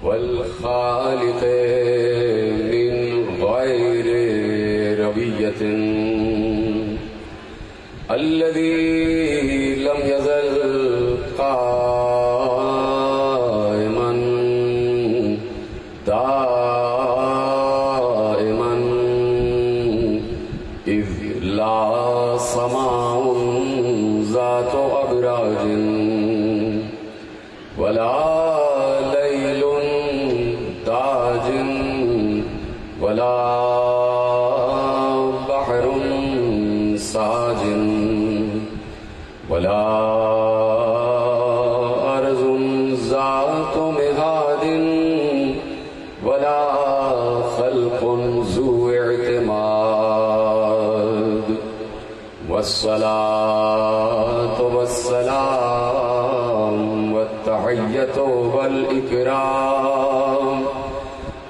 والخالق من غير ربية الذي لم يزل قائما دائما إذ لا سماء ذات أبراج ولا ليل داج ولا بحر ساج ولا أرض ذات مهاد ولا خلق ذو اعتماد والصلاة والسلام والتحية والإكرام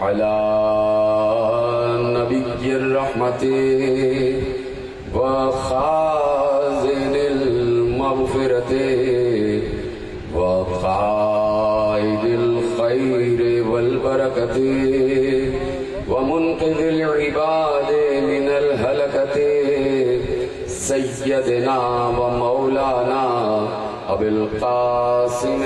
على نبي الرحمة وخازن المغفرة وقائد الخير والبركة ومنقذ العباد من الهلكة سيدنا ومولانا أبي القاسم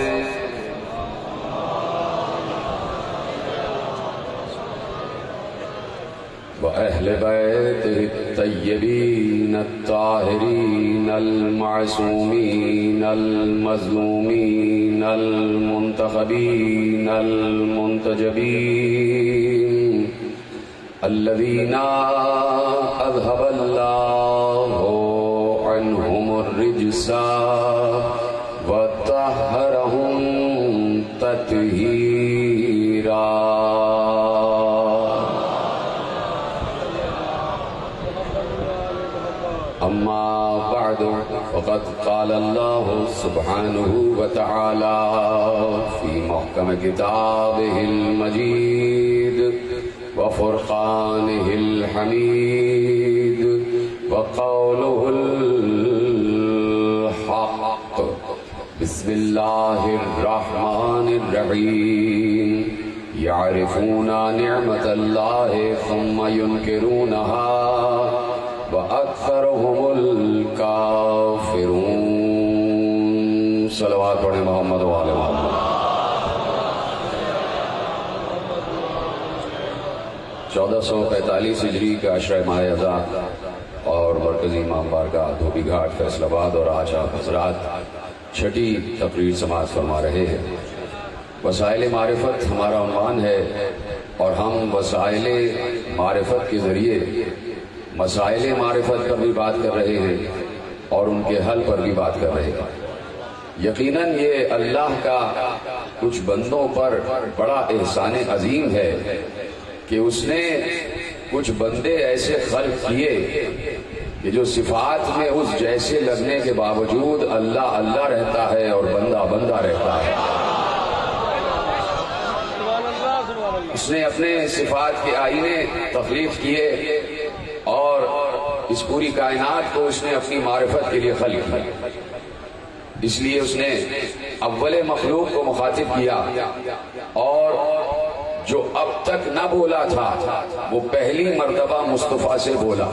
وأهل بيته الطيبين الطاهرين المعصومين المظلومين المنتخبين المنتجبين الذين أذهب الله عنهم الرجس وطهرهم تطهيرا. أما بعد فقد قال الله سبحانه وتعالى في محكم كتابه المجيد وفرقانه الحميد وقوله الحق بسم الله الرحمن الرحيم يعرفون نعمة الله ثم ينكرونها وَأَكْثَرُهُمُ الْكَافِرُونَ. صلوات پڑھیں محمد وآل محمد. 1445 ہجری کا عشرہ ماہ اذان اور مرکزی امام بارگاہ دھوبی گھاٹ فیصل آباد، اور آج آپ حضرات چھٹی تقریر سماعت فرما رہے ہیں. وسائل معرفت ہمارا عنوان ہے اور ہم وسائل معرفت کے ذریعے مسائل معرفت پر بھی بات کر رہے ہیں اور ان کے حل پر بھی بات کر رہے ہیں. یقیناً یہ اللہ کا کچھ بندوں پر بڑا احسان عظیم ہے کہ اس نے کچھ بندے ایسے خلق کیے کہ جو صفات میں اس جیسے لگنے کے باوجود اللہ اللہ رہتا ہے اور بندہ بندہ رہتا ہے. اس نے اپنے صفات کے آئینے تخلیق کیے اور اس پوری کائنات کو اس نے اپنی معرفت کے لیے خلق کیا. اس لیے اس نے اول مخلوق کو مخاطب کیا اور جو اب تک نہ بولا تھا وہ پہلی مرتبہ مصطفیٰ سے بولا.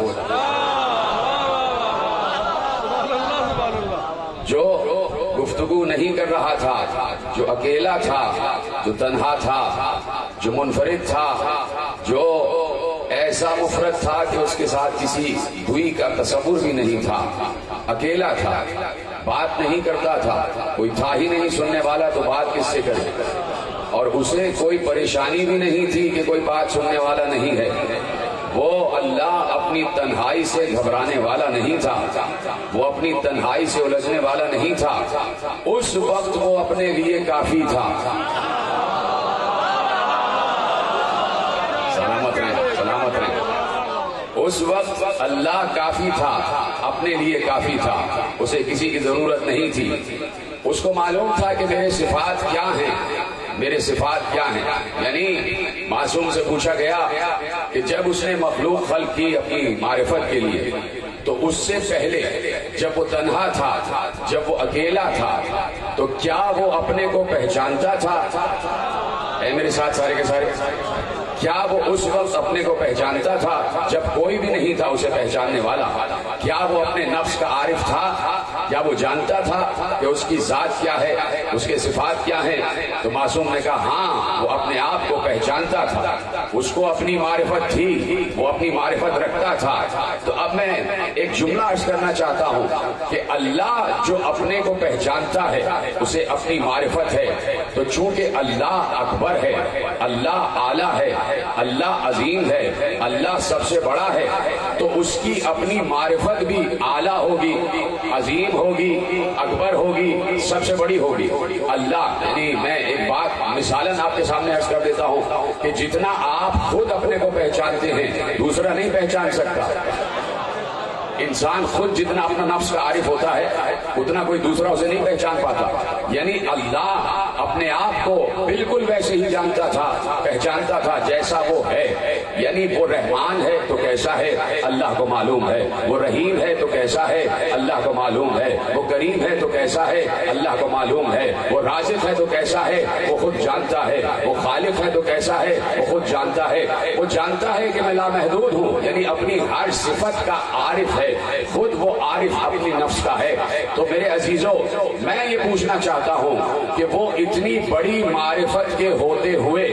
جو گفتگو نہیں کر رہا تھا، جو اکیلا تھا، جو تنہا تھا، جو منفرد تھا، جو ایسا مفرد تھا کہ اس کے ساتھ کسی دوئی کا تصور بھی نہیں تھا، اکیلا تھا، بات نہیں کرتا تھا، کوئی تھا ہی نہیں سننے والا تو بات کس سے کرے، اور اسے کوئی پریشانی بھی نہیں تھی کہ کوئی بات سننے والا نہیں ہے. وہ اللہ اپنی تنہائی سے گھبرانے والا نہیں تھا، وہ اپنی تنہائی سے الجھنے والا نہیں تھا. اس وقت وہ اپنے لیے کافی تھا. سلامت رہے. اس وقت اللہ کافی تھا، اپنے لیے کافی تھا، اسے کسی کی ضرورت نہیں تھی. اس کو معلوم تھا کہ میرے صفات کیا ہیں، میرے صفات کیا ہیں. یعنی معصوم سے پوچھا گیا کہ جب اس نے مخلوق خلق کی اپنی معرفت کے لیے تو اس سے پہلے جب وہ تنہا تھا، جب وہ اکیلا تھا، تو کیا وہ اپنے کو پہچانتا تھا؟ ہے میرے ساتھ سارے کے سارے؟ کیا وہ اس وقت اپنے کو پہچانتا تھا جب کوئی بھی نہیں تھا اسے پہچاننے والا؟ کیا وہ اپنے نفس کا عارف تھا؟ کیا وہ جانتا تھا کہ اس کی ذات کیا ہے، اس کے صفات کیا ہیں؟ تو معصوم نے کہا ہاں، وہ اپنے آپ کو پہچانتا تھا، اس کو اپنی معرفت تھی، وہ اپنی معرفت رکھتا تھا۔ تو اب میں ایک جملہ عرض کرنا چاہتا ہوں کہ اللہ جو اپنے کو پہچانتا ہے اسے اپنی معرفت ہے، تو چونکہ اللہ اکبر ہے، اللہ اعلیٰ ہے، اللہ عظیم ہے، اللہ سب سے بڑا ہے، تو اس کی اپنی معرفت بھی اعلیٰ ہوگی، عظیم ہوگی، اکبر ہوگی، سب سے بڑی ہوگی۔ اللہ یعنی میں ایک بات مثالاً آپ کے سامنے عرض کر دیتا ہوں کہ جتنا آپ خود اپنے کو پہچانتے ہیں دوسرا نہیں پہچان سکتا۔ انسان خود جتنا اپنا نفس کا عارف ہوتا ہے اتنا کوئی دوسرا اسے نہیں پہچان پاتا۔ یعنی اللہ اپنے آپ کو بالکل ویسے ہی جانتا تھا، پہچانتا تھا جیسا وہ ہے۔ یعنی وہ رحمان ہے تو کیسا ہے اللہ کو معلوم ہے، وہ رحیم ہے تو کیسا ہے اللہ کو معلوم ہے، وہ کریم ہے تو کیسا ہے اللہ کو معلوم ہے، وہ رازق ہے تو کیسا ہے وہ خود جانتا ہے، وہ خالق ہے تو کیسا ہے وہ خود جانتا ہے۔ وہ جانتا ہے کہ میں لامحدود ہوں، یعنی اپنی ہر صفت کا عارف ہے، خود وہ عارف اپنی نفس کا ہے۔ تو میرے عزیزوں، میں یہ پوچھنا چاہتا ہوں کہ وہ اتنی بڑی معرفت کے ہوتے ہوئے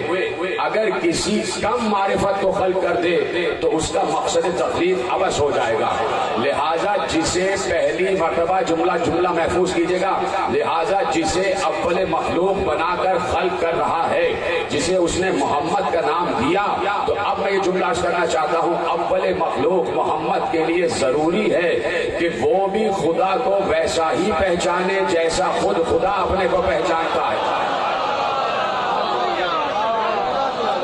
اگر کسی کم معرفت کو خلق کر دے تو اس کا مقصد تخلیق عبث ہو جائے گا۔ لہذا جسے پہلی مرتبہ جملہ محفوظ کیجیے گا، لہذا جسے اول مخلوق بنا کر خلق کر رہا ہے، جسے اس نے محمد کا نام دیا، تو اب میں یہ جملہ کرنا چاہتا ہوں اول مخلوق محمد کے لیے ضروری ہے کہ وہ بھی خدا کو ویسا ہی پہچانے جیسا خود خدا اپنے کو پہچانتا ہے۔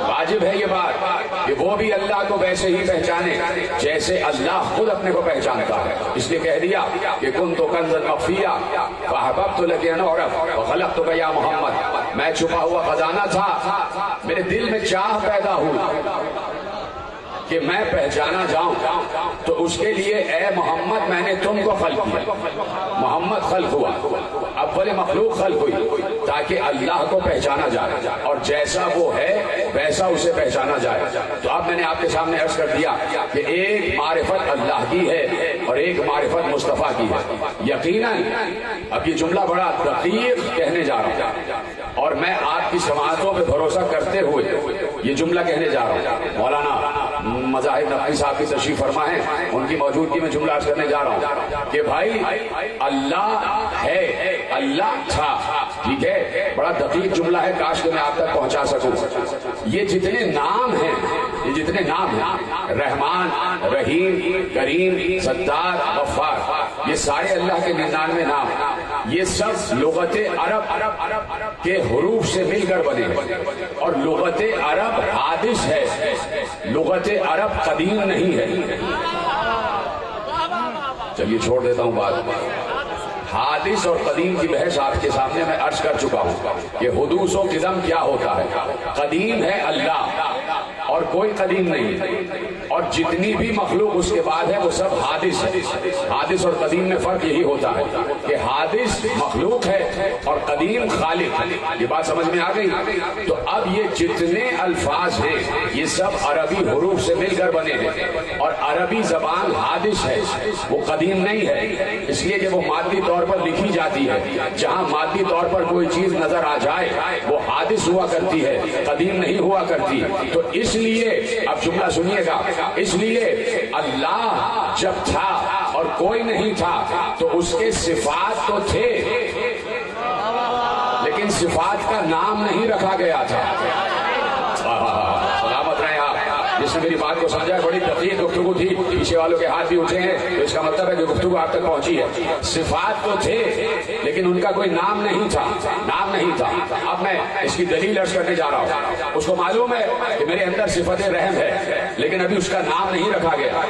واجب ہے یہ بات کہ وہ بھی اللہ کو ویسے ہی پہچانے جیسے اللہ خود اپنے کو پہچانتا ہے۔ اس لیے کہہ دیا کہ کنت کنزا مخفیا فاحببت لک ان اعرف وخلقتک یا محمد، میں چھپا ہوا خزانہ تھا، میرے دل میں چاہ پیدا ہوئی کہ میں پہچانا جاؤں، تو اس کے لیے اے محمد میں نے تم کو خلق کیا۔ محمد خلق ہوا، اول مخلوق خلق ہوئی تاکہ اللہ کو پہچانا جائے اور جیسا وہ ہے ویسا اسے پہچانا جائے۔ تو اب میں نے آپ کے سامنے عرض کر دیا کہ ایک معرفت اللہ کی ہے اور ایک معرفت مصطفیٰ کی ہے۔ یقیناً اب یہ جملہ بڑا دقیق کہنے جا رہا ہوں اور میں آپ کی سماعتوں پہ بھروسہ کرتے ہوئے یہ جملہ کہنے جا رہا ہوں۔ مولانا مظاہر نقوی صاحب کی تشریف فرما ہے، ان کی موجودگی میں جملہ عرض کرنے جا رہا ہوں کہ بھائی اللہ ہے، اللہ تھا، ٹھیک ہے، بڑا دقیق جملہ ہے، کاش کہ میں آپ تک پہنچا سکوں۔ یہ جتنے نام ہیں، یہ جتنے نام ہیں، رحمان، رحیم، کریم، ستار، غفار، یہ سارے اللہ کے 99 نام، یہ سب لغت عرب کے حروف سے مل کر بنے اور لغت عرب حادث ہے، لغت عرب قدیم نہیں ہے۔ چلیے چھوڑ دیتا ہوں بات۔ حادث اور قدیم کی بحث آپ کے سامنے میں عرض کر چکا ہوں کہ حدوث و قدم کیا ہوتا ہے۔ قدیم ہے اللہ اور کوئی قدیم نہیں، اور جتنی بھی مخلوق اس کے بعد ہے وہ سب حادث ہے۔ حادث اور قدیم میں فرق یہی ہوتا ہے کہ حادث مخلوق ہے اور قدیم خالق۔ یہ بات سمجھ میں آ گئی؟ تو اب یہ جتنے الفاظ ہیں یہ سب عربی حروف سے مل کر بنے ہیں اور عربی زبان حادث ہے، وہ قدیم نہیں ہے، اس لیے کہ وہ مادی طور پر لکھی جاتی ہے۔ جہاں مادی طور پر کوئی چیز نظر آ جائے وہ حادث ہوا کرتی ہے، قدیم نہیں ہوا کرتی۔ تو اس لیے اب جملہ سنیے گا، اس لیے اللہ جب تھا اور کوئی نہیں تھا تو اس کے صفات تو تھے لیکن صفات کا نام نہیں رکھا گیا تھا۔ سلامت رہے آپ، جس نے میری بات کو سمجھا ہے۔ بڑی دقیق گفتگو تھی، پیچھے والوں کے ہاتھ بھی اٹھے ہیں، تو اس کا مطلب ہے کہ گفتگو آپ تک پہنچی ہے۔ صفات تو تھے لیکن ان کا کوئی نام نہیں تھا، نام نہیں تھا۔ اب میں اس کی دلیل عرض کرنے جا رہا ہوں۔ اس کو معلوم ہے کہ میرے اندر صفت رحم ہے لیکن ابھی اس کا نام نہیں رکھا گیا۔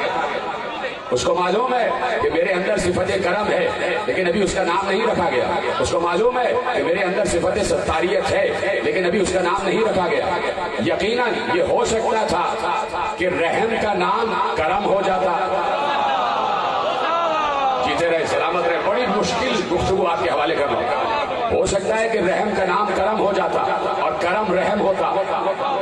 اس کو معلوم ہے کہ میرے اندر صفت کرم ہے لیکن ابھی اس کا نام نہیں رکھا گیا۔ اس کو معلوم ہے کہ میرے اندر صفت ستاریت ہے لیکن ابھی اس کا نام نہیں رکھا گیا۔ یقیناً یہ ہو سکتا تھا کہ رحم کا نام کرم ہو جاتا۔ جیتے رہے، سلامت رہے، بڑی مشکل گفتگو آپ کے حوالے کر رہا ہوں۔ ہو سکتا ہے کہ رحم کا نام کرم ہو جاتا اور کرم رحم ہو ہوتا؟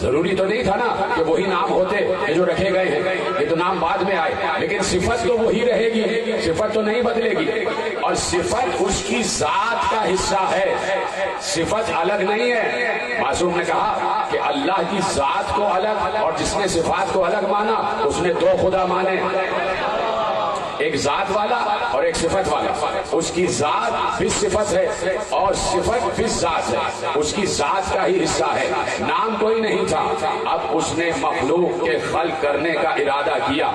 ضروری تو نہیں تھا نا کہ وہی نام ہوتے کہ جو رکھے گئے ہیں، یہ تو نام بعد میں آئے، لیکن صفت تو وہی رہے گی، صفت تو نہیں بدلے گی، اور صفت اس کی ذات کا حصہ ہے، صفت الگ نہیں ہے۔ معصوم نے کہا کہ اللہ کی ذات کو الگ اور جس نے صفات کو الگ مانا اس نے دو خدا مانے، ایک ذات والا اور ایک صفت والا۔ اس کی ذات بھی صفت ہے اور صفت بھی ذات ہے، اس کی ذات کا ہی حصہ ہے، نام کوئی نہیں تھا۔ اب اس نے مخلوق کے خلق کرنے کا ارادہ کیا،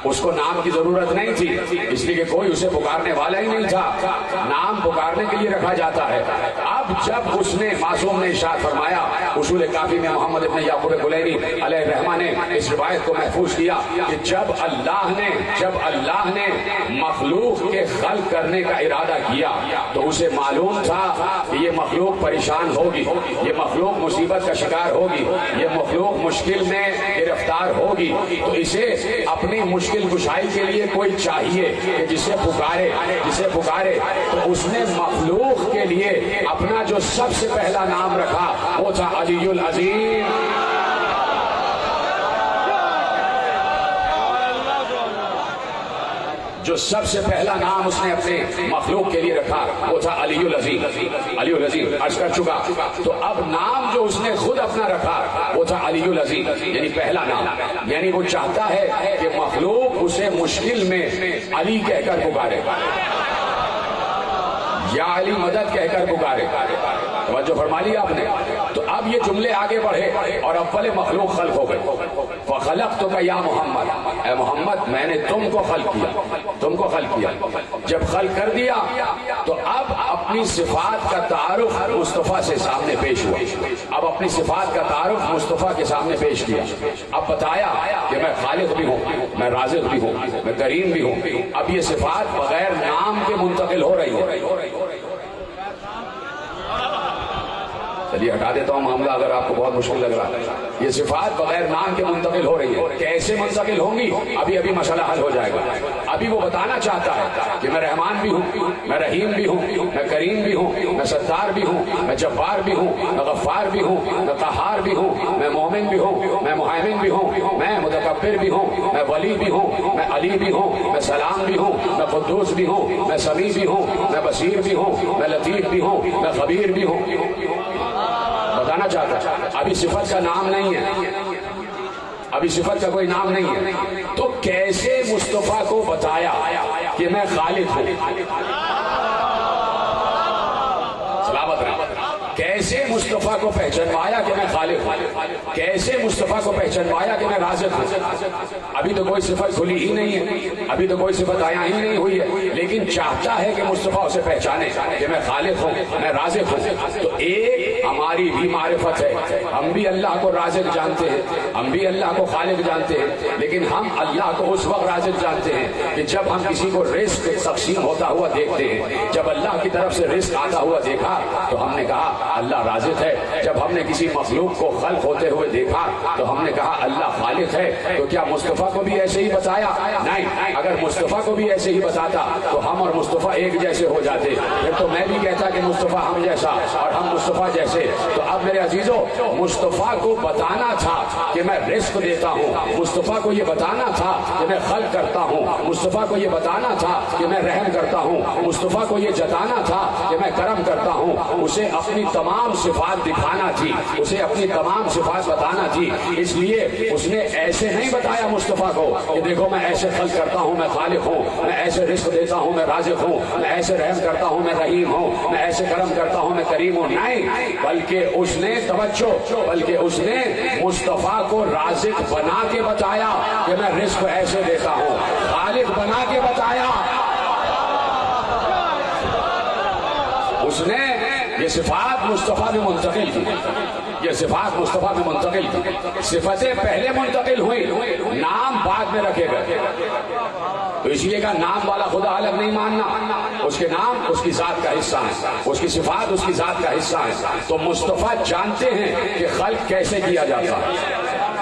اس کو نام کی ضرورت نہیں تھی، اس لیے کہ کوئی اسے پکارنے والا ہی نہیں تھا، نام پکارنے کے لیے رکھا جاتا ہے۔ اب جب اس نے معصوم نے ارشاد فرمایا، اصول کافی میں محمد ابن یعقوب کلیری علیہ الرحمہ نے اس روایت کو محفوظ کیا کہ جب اللہ نے مخلوق کے خلق کرنے کا ارادہ کیا تو اسے معلوم تھا کہ یہ مخلوق پریشان ہوگی، یہ مخلوق مصیبت کا شکار ہوگی، یہ مخلوق مشکل میں گرفتار ہوگی، تو اسے اپنی مشکل کشائی کے لیے کوئی چاہیے کہ جسے پکارے، تو اس نے مخلوق کے لیے اپنا جو سب سے پہلا نام رکھا وہ تھا علی العظیم۔ جو سب سے پہلا نام اس نے اپنے مخلوق کے لیے رکھا وہ تھا علی العظیم، علی العظیم عرض کر چکا۔ تو اب نام جو اس نے خود اپنا رکھا وہ تھا علی العظیم، یعنی پہلا نام، یعنی وہ چاہتا ہے کہ مخلوق اسے مشکل میں علی کہہ کر پکارے، یا علی مدد کہہ کر پکارے۔ توجہ فرما لی آپ نے؟ تو اب یہ جملے آگے بڑھے اور اول مخلوق خلق ہو گئے۔ فَخَلَقْتُكَ يَا محمد، اے محمد میں نے تم کو خلق کیا، جب خلق کر دیا تو اب اپنی صفات کا تعارف مصطفیٰ سے سامنے پیش ہوا، اب اپنی صفات کا تعارف مصطفیٰ کے سامنے پیش کیا، اب بتایا کہ میں خالق بھی ہوں، میں رازق بھی ہوں، میں کریم بھی ہوں۔ اب یہ صفات بغیر نام کے منتقل ہو رہی ہے۔ چلیے ہٹا دیتا ہوں معاملہ اگر آپ کو بہت مشکل لگ رہا ہے۔ یہ صفات بغیر نام کے منتقل ہو رہی ہے، کیسے منتقل ہوں گی ابھی مسئلہ حل ہو جائے گا۔ ابھی وہ بتانا چاہتا ہے کہ میں رحمان بھی ہوں، میں رحیم بھی ہوں، میں کریم بھی ہوں، میں ستار بھی ہوں، میں جبار بھی ہوں، میں غفار بھی ہوں، میں قہار بھی ہوں، میں مومن بھی ہوں، میں مہیمن بھی ہوں، میں متکبر بھی ہوں، میں ولی بھی ہوں، میں علی بھی ہوں، میں سلام بھی ہوں، میں قدوس بھی ہوں، میں سمیع بھی ہوں، میں بصیر بھی ہوں، میں لطیف بھی ہوں، میں خبیر بھی ہوں۔ بتانا چاہتا ہے ابھی صفت کا نام نہیں ہے، ابھی صفت کا کوئی نام نہیں ہے، تو کیسے مصطفیٰ کو بتایا کہ میں خالق ہوں؟ سلامت رہا۔ کیسے مصطفیٰ کو پہچانوایا کہ میں خالق ہوں؟ کیسے مصطفیٰ کو پہچانوایا کہ میں رازق ہوں؟ ابھی تو کوئی صفت کھلی ہی نہیں ہے، ابھی تو کوئی صفت آیا ہی نہیں ہوئی ہے، لیکن چاہتا ہے کہ مصطفیٰ اسے پہچانے کہ میں خالق ہوں، میں رازق ہوں۔ تو ایک ہماری بھی معرفت ہے، ہم بھی اللہ کو رازق جانتے ہیں، ہم بھی اللہ کو خالق جانتے ہیں، لیکن ہم اللہ کو اس وقت رازق جانتے ہیں کہ جب ہم کسی کو رزق تقسیم ہوتا ہوا دیکھتے ہیں۔ جب اللہ کی طرف سے رزق آتا ہوا دیکھا تو ہم نے کہا اللہ رازق ہے۔ جب ہم نے کسی مخلوق کو خلق ہوتے ہوئے دیکھا تو ہم نے کہا اللہ خالق ہے۔ تو کیا مصطفیٰ کو بھی ایسے ہی بتایا؟ نہیں، اگر مصطفیٰ کو بھی ایسے ہی بتاتا تو ہم اور مصطفیٰ ایک جیسے ہو جاتے، پھر تو میں بھی کہتا کہ مصطفیٰ ہم جیسا اور ہم مصطفیٰ جیسے۔ تو اب میرے عزیزوں، مصطفیٰ کو بتانا تھا کہ میں رزق دیتا ہوں، مصطفیٰ کو یہ بتانا تھا کہ میں خلق کرتا ہوں، مصطفیٰ کو یہ بتانا تھا کہ میں رحم کرتا ہوں، مصطفیٰ کو یہ جتانا تھا کہ میں کرم کرتا ہوں۔ اسے اپنی تمام صفات دکھانا تھی، اسے اپنی تمام صفات بتانا تھی، اس لیے اس نے ایسے نہیں بتایا مصطفیٰ کو کہ دیکھو میں ایسے خلق کرتا ہوں، میں خالق ہوں، میں ایسے رزق دیتا ہوں، میں رازق ہوں، میں ایسے رحم کرتا ہوں، میں رحیم ہوں، میں ایسے کرم کرتا ہوں، میں کریم ہوں۔ نہیں، بلکہ اس نے بلکہ اس نے مصطفیٰ کو رازق بنا کے بتایا کہ میں رزق ایسے دیتا ہوں، خالق بنا کے بتایا۔ اس نے یہ صفات مصطفیٰ میں منتقل کی، یہ صفات مصطفیٰ میں منتقل کی۔ صفتیں پہلے منتقل ہوئی، نام بعد میں رکھے گئے۔ تو اس لیے کا نام والا خدا الگ نہیں ماننا، اس کے نام اس کی ذات کا حصہ ہے، اس کی صفات اس کی ذات کا حصہ ہے۔ تو مصطفیٰ جانتے ہیں کہ خلق کیسے کیا جاتا ہے،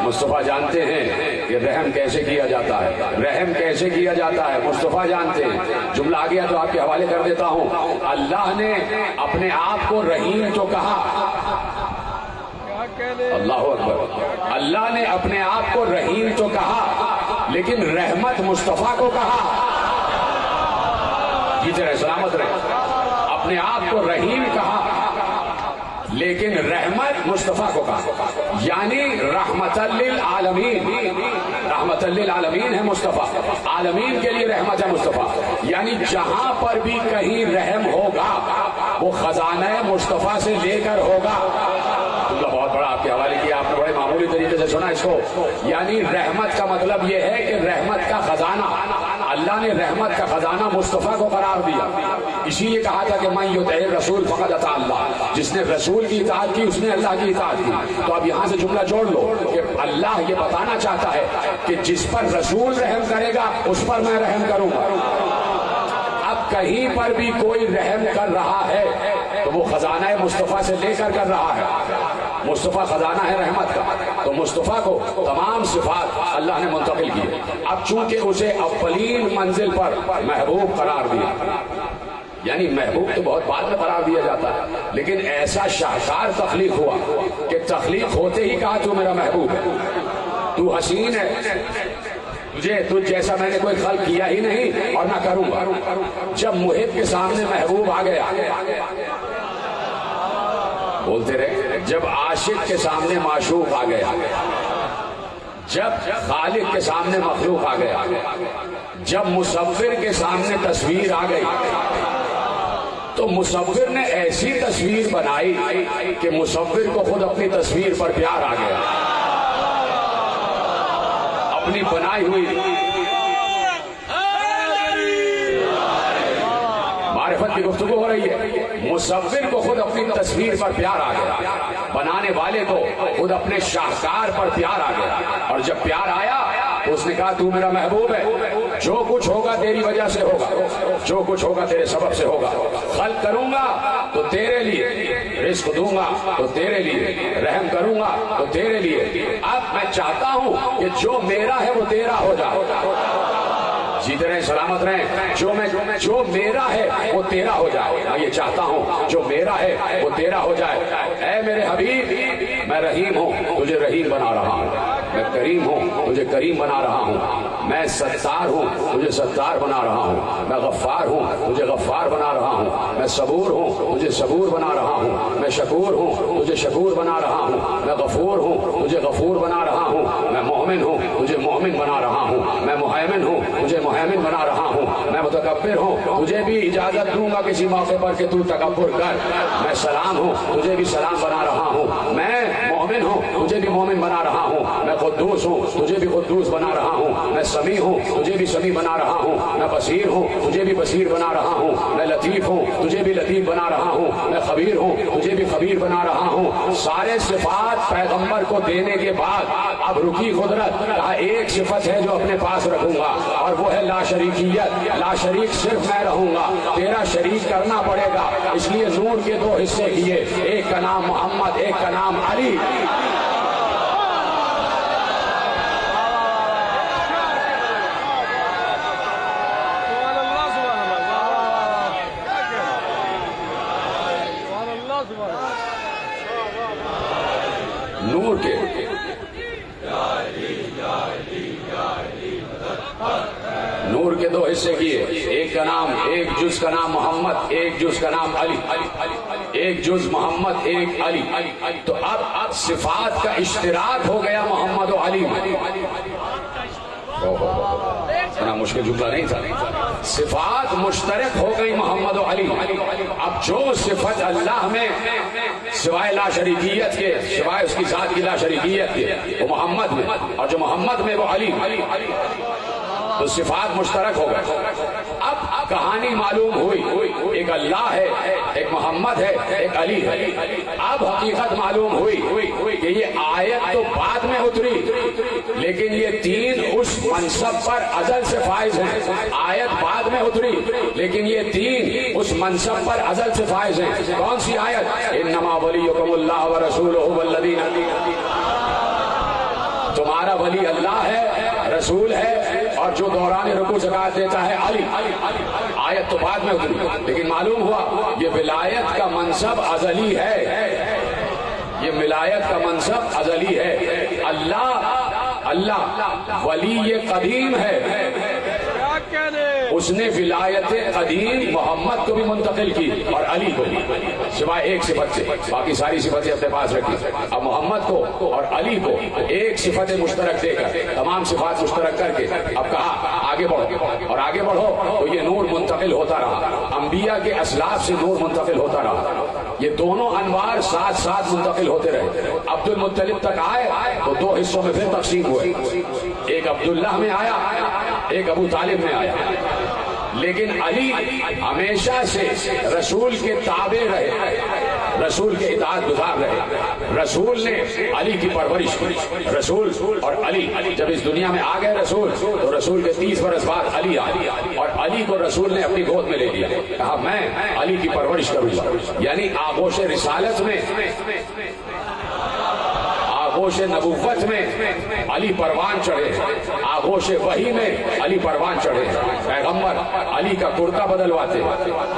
مصطفیٰ جانتے ہیں کہ رحم کیسے کیا جاتا ہے، رحم کیسے کیا جاتا ہے مصطفیٰ جانتے ہیں۔ جملہ آ گیا تو آپ کے حوالے کر دیتا ہوں۔ اللہ نے اپنے آپ کو رحیم تو کہا، اللہ اکبر. اللہ نے اپنے آپ کو رحیم تو کہا لیکن رحمت مصطفیٰ کو کہا. جیتے رہے سلامت رہے. اپنے آپ کو رحیم کہا لیکن رحمت مصطفیٰ کو کہا. یعنی رحمت للعالمین. رحمت للعالمین ہے مصطفیٰ. عالمین کے لیے رحمت ہے مصطفیٰ. یعنی جہاں پر بھی کہیں رحم ہوگا وہ خزانہ مصطفیٰ سے لے کر ہوگا. بہت بڑا آپ کے حوالے کیا آپ نے, بڑے معمولی طریقے سے سنا اس کو. یعنی رحمت کا مطلب یہ ہے کہ رحمت کا خزانہ, اللہ نے رحمت کا خزانہ مصطفیٰ کو قرار دیا. اسی لیے کہا تھا کہ من یطع الرسول فقد اطاع اللہ. جس نے رسول کی اطاعت کی اس نے اللہ کی اطاعت کی. تو اب یہاں سے جملہ جوڑ لو کہ اللہ یہ بتانا چاہتا ہے کہ جس پر رسول رحم کرے گا اس پر میں رحم کروں گا. اب کہیں پر بھی کوئی رحم کر رہا ہے تو وہ خزانہ مصطفیٰ سے لے کر رہا ہے. مصطفیٰ خزانہ ہے رحمت کا, تو مصطفیٰ کو تمام صفات اللہ نے منتقل کی. اب چونکہ اسے اولین منزل پر محبوب قرار دیا, یعنی محبوب تو بہت بعد میں قرار دیا جاتا ہے, لیکن ایسا شاہکار تخلیق ہوا کہ تخلیق ہوتے ہی کہا تو میرا محبوب ہے, تو حسین ہے, تجھ جیسا میں نے کوئی خلق کیا ہی نہیں اور نہ کروں گا. جب محب کے سامنے محبوب آ گیا, بولتے رہے, جب عاشق کے سامنے معشوق آ گیا, جب خالق کے سامنے مخلوق آ گیا, جب مصور کے سامنے تصویر آ گئی, تو مصور نے ایسی تصویر بنائی کہ مصور کو خود اپنی تصویر پر پیار آ گیا. اپنی بنائی ہوئی معرفت کی گفتگو ہو رہی ہے. مصور کو خود اپنی تصویر پر پیار آ گیا, بنانے والے کو خود اپنے شاہکار پر پیار آ گیا. اور جب پیار آیا تو اس نے کہا تو میرا محبوب ہے, جو کچھ ہوگا تیری وجہ سے ہوگا, جو کچھ ہوگا تیرے سبب سے ہوگا. خلق کروں گا تو تیرے لیے, رزق دوں گا تو تیرے لیے, رحم کروں گا تو تیرے لیے. اب میں چاہتا ہوں کہ جو میرا ہے وہ تیرا ہو جائے. جیتے رہے سلامت رہیں. جو میرا ہے وہ تیرا ہو جائے. میں یہ چاہتا ہوں جو میرا ہے وہ تیرا ہو جائے. اے میرے حبیب, میں رحیم ہوں تجھے رحیم بنا رہا ہوں, میں کریم ہوں تجھے کریم بنا رہا ہوں, میں ستار ہوں تجھے ستار بنا رہا ہوں, میں غفار ہوں تجھے غفار بنا رہا ہوں, میں صبور ہوں تجھے صبور بنا رہا ہوں, میں شکور ہوں تجھے شکور بنا رہا ہوں, میں غفور ہوں تجھے غفور بنا رہا ہوں, میں مومن ہوں تجھے مومن بنا رہا ہوں, میں محیمن ہوں تجھے محیمن بنا رہا ہوں, میں متکبر ہوں تجھے بھی اجازت دوں گا کسی موقع پر کہ تو تکبر کر, میں سلام ہوں تجھے بھی سلام بنا رہا ہوں, میں مومن ہوں تجھے بھی مومن بنا رہا ہوں, میں قدوس ہوں تجھے بھی قدوس بنا رہا ہوں, میں سمیع ہوں تجھے بھی سمیع بنا رہا ہوں, میں بصیر ہوں تجھے بھی بصیر بنا رہا ہوں, میں لطیف ہوں تجھے بھی لطیف بنا رہا ہوں, میں خبیر ہوں تجھے بھی خبیر بنا رہا ہوں. سارے صفات پیغمبر کو دینے کے بعد اب رکی قدرت, کہا ایک صفت ہے جو اپنے پاس رکھوں گا اور وہ ہے لا شریکیت. لا شریک صرف میں رہوں گا, تیرا شریک کرنا پڑے گا. اس لیے نور کے دو حصے کیے, ایک کا نام محمد, ایک کا نام علی. نور کے نور کے دو حصے کیے, ایک کا نام, ایک جز کا نام محمد, ایک جز کا نام علی. ایک جز محمد, ایک علی. تو اب صفات کا اشتراک ہو گیا محمد و علی میں. اتنا مشکل جملہ نہیں تھا. صفات مشترک ہو گئی محمد و علی. اب جو صفت اللہ میں سوائے لا شریکیت کے, سوائے اس کی ذات کی لا شریکیت کے, وہ محمد میں, اور جو محمد میں وہ علی. تو صفات مشترک ہو گئے. اب کہانی معلوم ہوئی, ایک اللہ ہے, ایک محمد ہے, ایک علی ہے. اب حقیقت معلوم ہوئی کہ یہ آیت تو بعد میں اتری لیکن یہ تین اس منصب پر ازل سے فائز ہیں. آیت بعد میں اتری لیکن یہ تین اس منصب پر ازل سے فائز ہیں. کون سی آیت؟ انما ولیکم اللہ ورسولہ والذین, تمہارا ولی اللہ ہے, رسول ہے, اور جو دوران رکوع زکات دیتا ہے علی. آیت تو بعد میں اتری لیکن معلوم ہوا یہ ولایت کا منصب ازلی ہے. یہ ولایت کا منصب ازلی ہے. اللہ ولی قدیم ہے. اس نے ولایت قدیم محمد کو بھی منتقل کی اور علی کو بھی، سوائے ایک صفت سے. باقی ساری صفتیں اپنے پاس رکھی. اب محمد کو اور علی کو ایک صفت مشترک دے کر، تمام صفات مشترک کر کے اب کہا آگے بڑھو، اور آگے بڑھو تو یہ نور منتقل ہوتا رہا. انبیاء کے اسلاف سے نور منتقل ہوتا رہا. یہ دونوں انوار ساتھ ساتھ منتقل ہوتے رہے. عبد المطلب تک آئے تو دو حصوں میں پھر تقسیم ہوئے. ایک عبداللہ میں آیا، ایک ابو طالب میں آیا. لیکن علی ہمیشہ سے رسول کے تابع رہے، رسول کے اطاعت گزار رہے. رسول نے علی کی پرورش کی. رسول اور علی جب اس دنیا میں آ گئے رسول، تو رسول کے 30 برس بعد علی آئے، اور علی کو رسول نے اپنی گود میں لے لیا. کہا میں علی کی پرورش کروں گا. یعنی آغوش رسالت میں، آغوش نبوت میں علی پروان چڑھے، آغوش وحی میں علی پروان چڑھے. پیغمبر علی کا کرتا بدلواتے،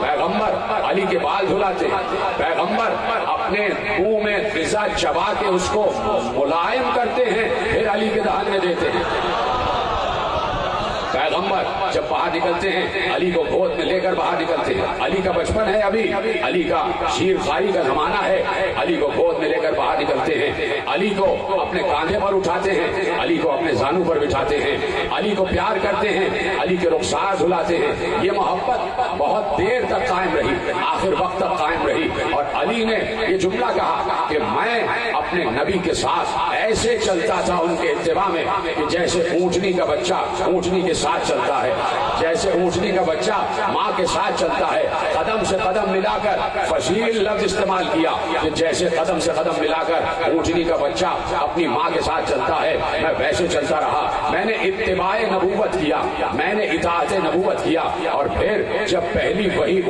پیغمبر علی کے بال دھلاتے، پیغمبر اپنے منہ میں غذا چبا کے اس کو ملائم کرتے ہیں، پھر علی کے دہن میں دیتے ہیں. پیغمبر جب باہر نکلتے ہیں علی کو گود میں لے کر باہر نکلتے ہیں. علی کا بچپن ہے ابھی، علی کا شیر خاری کا زمانہ ہے، علی کو گود میں لے کر باہر نکلتے ہیں. علی کو اپنے کاندھے پر اٹھاتے ہیں، علی کو اپنے زانو پر بٹھاتے ہیں، علی کو پیار کرتے ہیں، علی کے رخسار دھلاتے ہیں. یہ محبت بہت دیر تک قائم رہی، آخر وقت تک قائم رہی. اور علی نے یہ جملہ کہا کہ میں اپنے نبی کے ساتھ ایسے چلتا تھا ان کے اتباع میں کہ جیسے اونٹنی کا بچہ اونٹنی کے ساتھ چلتا ہے، جیسے اونٹنی کا بچہ ماں کے ساتھ چلتا ہے. قدم سے قدم ملا کر فصیل لفظ استعمال کیا کہ جیسے قدم سے قدم ملا کر اونٹنی کا بچہ اپنی ماں کے ساتھ چلتا ہے، میں ویسے چلتا رہا. میں نے اتباع نبوت کیا، میں نے اطاعت نبوت کیا. اور پھر جب پہلی وحی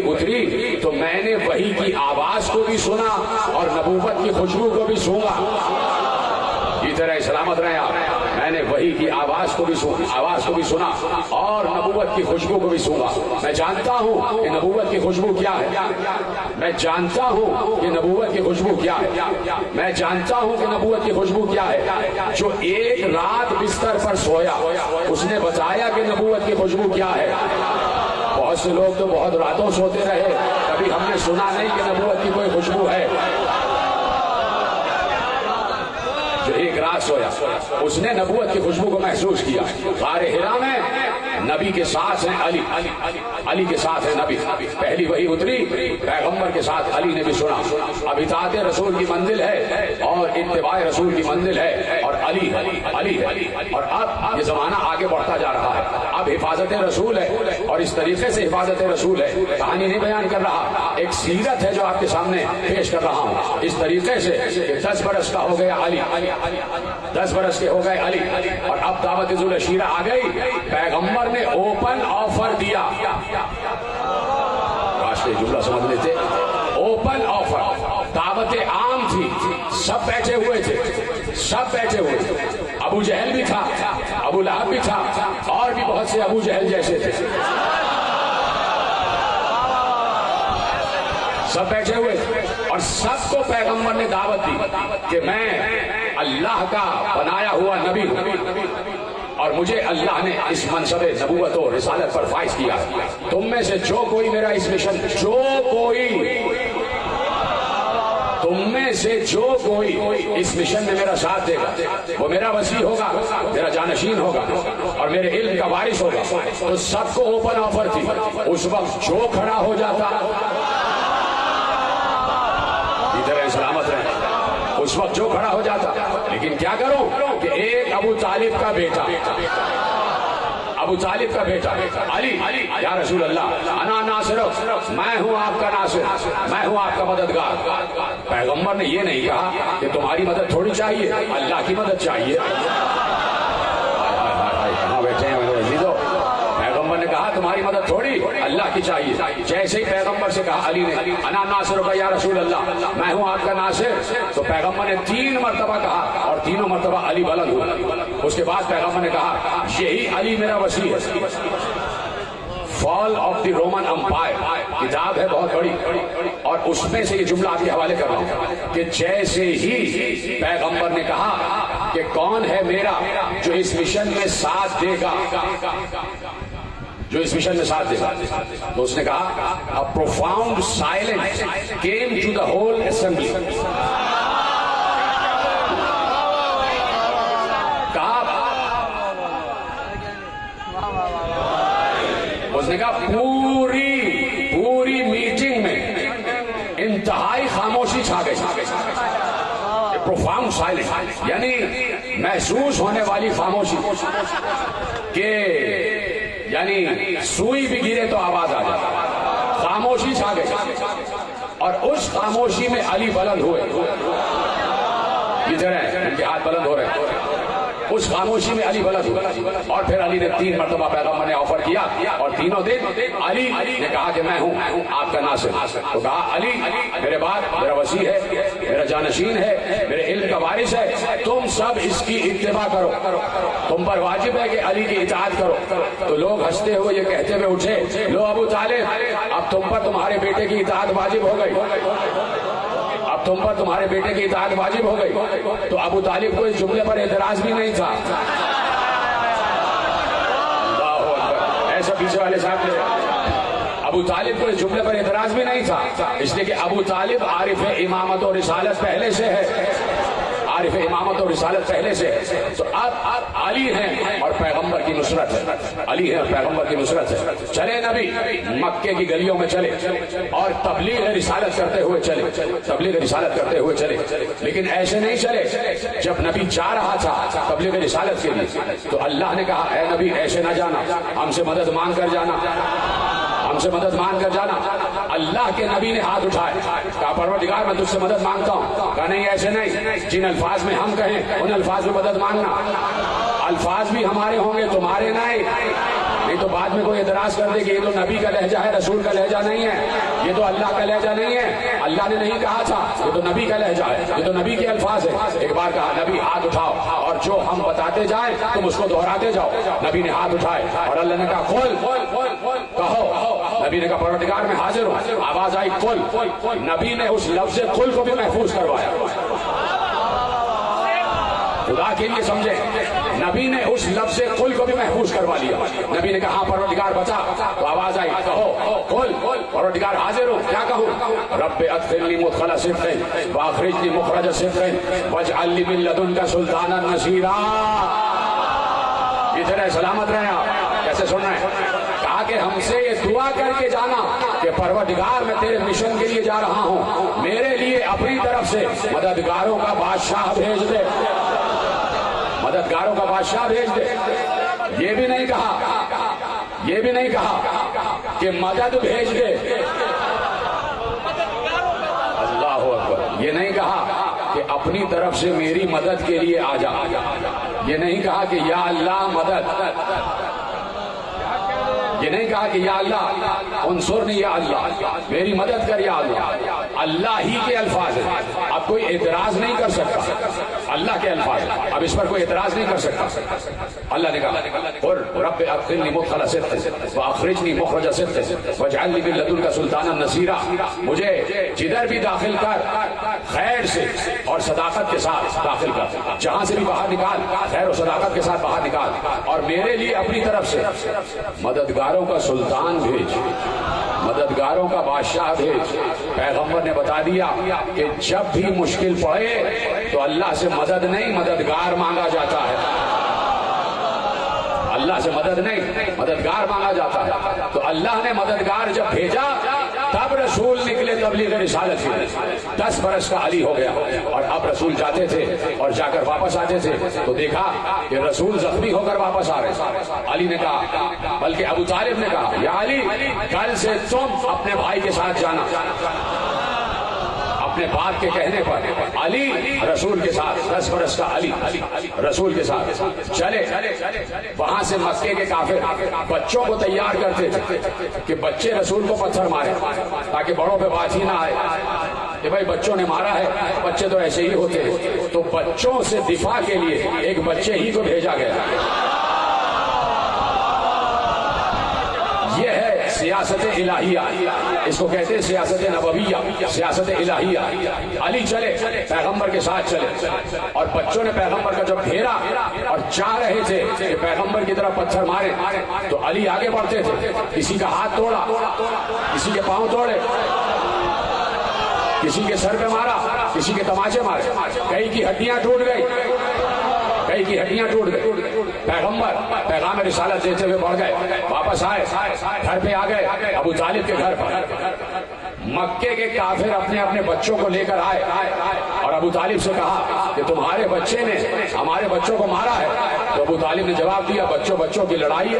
اتری تو میں نے وحی کی آواز کو بھی سنا اور نبوت کی خوشبو کو بھی سونگا. اسی طرح سلامت رہے آپ. میں نے وحی کی آواز کو بھی سنا اور نبوت کی خوشبو کو بھی سنا. میں جانتا ہوں کہ نبوت کی خوشبو کیا ہے، میں جانتا ہوں کہ نبوت کی خوشبو کیا ہے، میں جانتا ہوں کہ نبوت کی خوشبو کیا ہے. جو ایک رات بستر پر سویا اس نے بتایا کہ نبوت کی خوشبو کیا ہے. بہت سے لوگ تو بہت راتوں سوتے رہے، کبھی ہم نے سنا نہیں کہ نبوت کی کوئی خوشبو ہے. جو ایک رات سویا اس نے نبوت کی خوشبو کو محسوس کیا. غار حرا میں نبی کے ساتھ ہیں علی کے ساتھ ہے نبی. پہلی وحی اتری، پیغمبر کے ساتھ علی نے بھی سنا. اب اطاعت رسول کی منزل ہے اور اتباع رسول کی منزل ہے اور علی ہے. اور اب یہ زمانہ آگے بڑھتا جا رہا ہے. اب حفاظت رسول ہے اور اس طریقے سے حفاظت رسول ہے. کہانی نہیں بیان کر رہا، ایک سیرت ہے جو آپ کے سامنے پیش کر رہا ہوں. اس طریقے سے 10 برس کا ہو گیا علی، 10 برس کے ہو گئے علی، اور اب دعوت ذوالعشیرہ آ گئی. پیغمبر نے اوپن آفر دیا. راشٹری جملہ سمجھ لیتے، اوپن آفر. دعوت عام تھی، سب بیٹھے ہوئے تھے. ابو جہل بھی تھا، ابو لہب بھی تھا، اور بھی بہت سے ابو جہل جیسے تھے. سب بیٹھے ہوئے اور سب کو پیغمبر نے دعوت دی کہ میں اللہ کا بنایا ہوا نبی ہوں اور مجھے اللہ نے اس منصب نبوت و رسالت پر فائز کیا. تم میں سے جو کوئی میرا اس مشن، تم میں سے جو کوئی اس مشن میں میرا ساتھ دے گا وہ میرا وسیع ہوگا، میرا جانشین ہوگا اور میرے علم کا وارث ہوگا. تو سب کو اوپن آفر تھی. اس وقت جو کھڑا ہو جاتا، سلامت رہے، اس وقت جو کھڑا ہو جاتا. لیکن کیا کروں کہ ایک ابو طالب کا بیٹا علی، یا رسول اللہ انا ناصر، میں ہوں آپ کا ناصر، میں ہوں آپ کا مددگار. پیغمبر نے یہ نہیں کہا کہ تمہاری مدد تھوڑی چاہیے، اللہ کی مدد چاہیے. کہاں بیٹھے ہیں پیغمبر نے کہا تمہاری مدد تھوڑی، اللہ کی چاہیے. جیسے ہی پیغمبر سے کہا علی نے انا ناصر کا یا رسول اللہ، میں ہوں آپ کا ناصر، تو پیغمبر نے 3 مرتبہ کہا اور تینوں مرتبہ علی بلند ہوا. اس کے بعد پیغمبر نے کہا یہی علی میرا وسیع ہے. فال آف دی رومن امپائر کتاب ہے بہت بڑی، اور اس میں سے یہ جملہ آپ کے حوالے کر رہا ہوں کہ جیسے ہی پیغمبر نے کہا کہ کون ہے میرا جو اس مشن میں ساتھ دے گا، جو اس مشن میں ساتھ دے گا، تو اس نے کہا a profound silence came to the whole assembly. اس نے کہا پوری میٹنگ میں انتہائی خاموشی چھا گئی. پروفاؤنڈ سائلنس یعنی محسوس ہونے والی خاموشی کہ یعنی سوئی بھی گرے تو آواز آ جائے. خاموشی چھا گئی، اور اس خاموشی میں علی بلند ہوئے. ادھر ہیں ان کے ہاتھ بلند ہو رہے ہیں. اس خاموشی میں علی بلند ہوئے، اور پھر علی نے 3 مرتبہ پیغمبر نے آفر کیا، اور تینوں دن علی نے کہا کہ میں ہوں آپ کا ناصر. تو کہا علی میرے بعد میرا وسیع ہے، میرا جانشین ہے، میرے علم کا وارث ہے، تم سب اس کی اتباع کرو، تم پر واجب ہے کہ علی کی اطاعت کرو. تو لوگ ہنستے ہوئے یہ کہتے ہوئے اٹھے، لو ابو طالب اب تم پر تمہارے بیٹے کی اطاعت واجب ہو گئی، اب تم پر تمہارے بیٹے کی اطاعت واجب ہو گئی. تو ابو طالب کو اس جملے پر اعتراض بھی نہیں تھا. اللہ اکبر، ایسا پیچھے والے صاحب نے ابو طالب کو اس جملے پر اعتراض بھی نہیں تھا، اس لیے کہ ابو طالب عارف امامت اور رسالت پہلے سے ہے، عارف امامت اور رسالت پہلے سے ہے. تو اب علی ہیں اور پیغمبر کی نصرت ہے، علی ہے اور پیغمبر کی نصرت ہے. چلے نبی مکے کی گلیوں میں چلے اور تبلیغ رسالت کرتے ہوئے چلے، تبلیغ رسالت کرتے ہوئے چلے. لیکن ایسے نہیں چلے. جب نبی جا رہا تھا تبلیغ رسالت کے لیے تو اللہ نے کہا اے نبی ایسے نہ جانا، ہم سے مدد مانگ کر جانا، ہم سے مدد مانگ کر جانا. اللہ کے نبی نے ہاتھ اٹھائے، کہا پروردگار میں تجھ سے مدد مانگتا ہوں. کہا نہیں ایسے نہیں، جن الفاظ میں ہم کہیں ان الفاظ میں مدد مانگنا. الفاظ بھی ہمارے ہوں گے تمہارے نہیں تو بعد میں کوئی اعتراض کر دے کہ یہ تو نبی کا لہجہ ہے، رسول کا لہجہ نہیں ہے، یہ تو اللہ کا لہجہ نہیں ہے، اللہ نے نہیں کہا تھا، یہ تو نبی کا لہجہ ہے، یہ تو نبی کے الفاظ ہے. ایک بار کہا نبی ہاتھ اٹھاؤ اور جو ہم بتاتے جائیں تم اس کو دہراتے جاؤ. نبی نے ہاتھ اٹھائے اور اللہ نے کہا کھول، کہو. نبی نے کہا پروردگار میں حاضر ہوں. آواز آئی کھول. نبی نے اس لفظ کھول کو بھی محفوظ کروایا. خدا کے لیے سمجھے، نبی نے اس لفظ قل کو بھی محفوظ کروا لیا. نبی نے کہا ہاں پروردگار بتا، تو آواز آئی کہو قل. پروردگار حاضر ہوں، کیا کہوں؟ رب ادخلنی مدخل صدق واخرجنی مخرج صدق واجعل لی من لدنک سلطانا نصیرا. ادھر ہے، سلامت رہے آپ. کیسے سن رہے ہیں؟ کہا کہ ہم سے یہ دعا کر کے جانا کہ پروردگار میں تیرے مشن کے لیے جا رہا ہوں، میرے لیے اپنی طرف سے مددگاروں کا بادشاہ بھیج دے، مددگاروں کا بادشاہ بھیج دے. یہ بھی نہیں کہا کہ مدد بھیج دے. اللہ اکبر. یہ نہیں کہا کہ اپنی طرف سے میری مدد کے لیے آ جا. یہ نہیں کہا کہ یا اللہ مدد. یہ نہیں کہا کہ یا اللہ انصرنی، یا اللہ میری مدد کر، یا اللہ. اللہ ہی کے الفاظ ہیں، اب کوئی اعتراض نہیں کر سکتا. اللہ کے الفاظ ہیں، اب اس پر کوئی اعتراض نہیں کر سکتا. اللہ نے کہا قل رب ادخلنی مدخل صدق واخرجنی مخرج صدق واجعل لی من لدنک سلطانا نصیرا. مجھے جدھر بھی داخل کر خیر سے اور صداقت کے ساتھ داخل کر، جہاں سے بھی باہر نکال خیر و صداقت کے ساتھ باہر نکال، اور میرے لیے اپنی طرف سے مددگاروں کا سلطان بھیج، مددگاروں کا بادشاہ بھیج. پیغمبر نے بتا دیا کہ جب بھی مشکل پڑے تو اللہ سے مدد نہیں مددگار مانگا جاتا ہے. اللہ سے مدد نہیں مددگار مانگا جاتا ہے. تو اللہ نے مددگار جب بھیجا تب رسول نکلے تبلیغ رسالت کے. 10 برس کا علی ہو گیا، اور اب رسول جاتے تھے اور جا کر واپس آتے تھے تو دیکھا کہ رسول زخمی ہو کر واپس آ رہے. علی نے کہا، بلکہ ابو طالب نے کہا یا علی کل سے تم اپنے بھائی کے ساتھ جانا. اپنے باپ کے کہنے پر علی رسول کے ساتھ، 10 برس کا علی رسول کے ساتھ چلے. وہاں سے مکے کے کافر بچوں کو تیار کرتے تھے کہ بچے رسول کو پتھر مارے تاکہ بڑوں پہ بات ہی نہ آئے کہ بھائی بچوں نے مارا ہے، بچے تو ایسے ہی ہوتے ہیں. تو بچوں سے دفاع کے لیے ایک بچے ہی کو بھیجا گیا. یہ ہے سیاست الہیہ، اس کو کہتے ہیں سیاست نبویہ، سیاست الہیہ۔ علی چلے، پیغمبر کے ساتھ چلے، اور بچوں نے پیغمبر کا جب گھیرا اور چاہ رہے تھے کہ پیغمبر کی طرف پتھر مارے، تو علی آگے بڑھتے تھے، کسی کا ہاتھ توڑا، کسی کے پاؤں توڑے، کسی کے سر پہ مارا، کسی کے تماچے مارے، کئی کی ہڈیاں ٹوٹ گئی، کئی کی ہڈیاں ٹوٹ گئی۔ پیغمبر پیغام رسالت دیتے ہوئے بڑھ گئے، واپس آئے، گھر پہ آ گئے، ابو طالب کے گھر پر۔ مکے کے کافر اپنے اپنے بچوں کو لے کر آئے اور ابو طالب سے کہا کہ تمہارے بچے نے ہمارے بچوں کو مارا ہے۔ تو ابو طالب نے جواب دیا، بچوں بچوں کی لڑائی ہے۔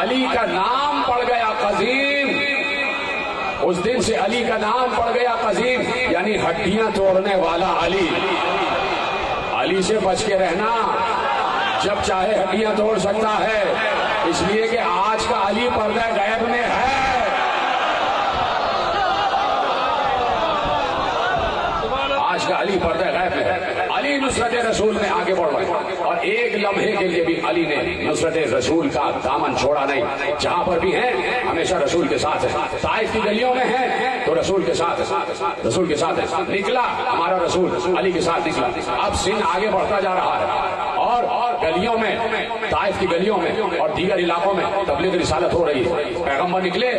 علی کا نام پڑ گیا قزیم، اس دن سے علی کا نام پڑ گیا قزیم، یعنی ہڈیاں توڑنے والا علی۔ علی سے بچ کے رہنا، جب چاہے ہڈیاں توڑ سکتا ہے، اس لیے کہ آج کا علی پردہ غیب میں ہے۔ آج کا علی پردہ غیب میں ہے۔ علی نصرت رسول میں آگے بڑھ گئے، اور ایک لمحے کے لیے بھی علی نے نصرت رسول کا دامن چھوڑا نہیں۔ جہاں پر بھی ہیں ہمیشہ رسول کے ساتھ ہے، طائف کی گلیوں میں ہیں تو رسول کے ساتھ ہے، رسول کے ساتھ ہے۔ نکلا ہمارا رسول علی کے ساتھ نکلا۔ اب سن آگے بڑھتا جا رہا ہے، اور گلیوں میں، طائف کی گلیوں میں اور دیگر علاقوں میں تبلیغ رسالت ہو رہی ہے۔ پیغمبر نکلے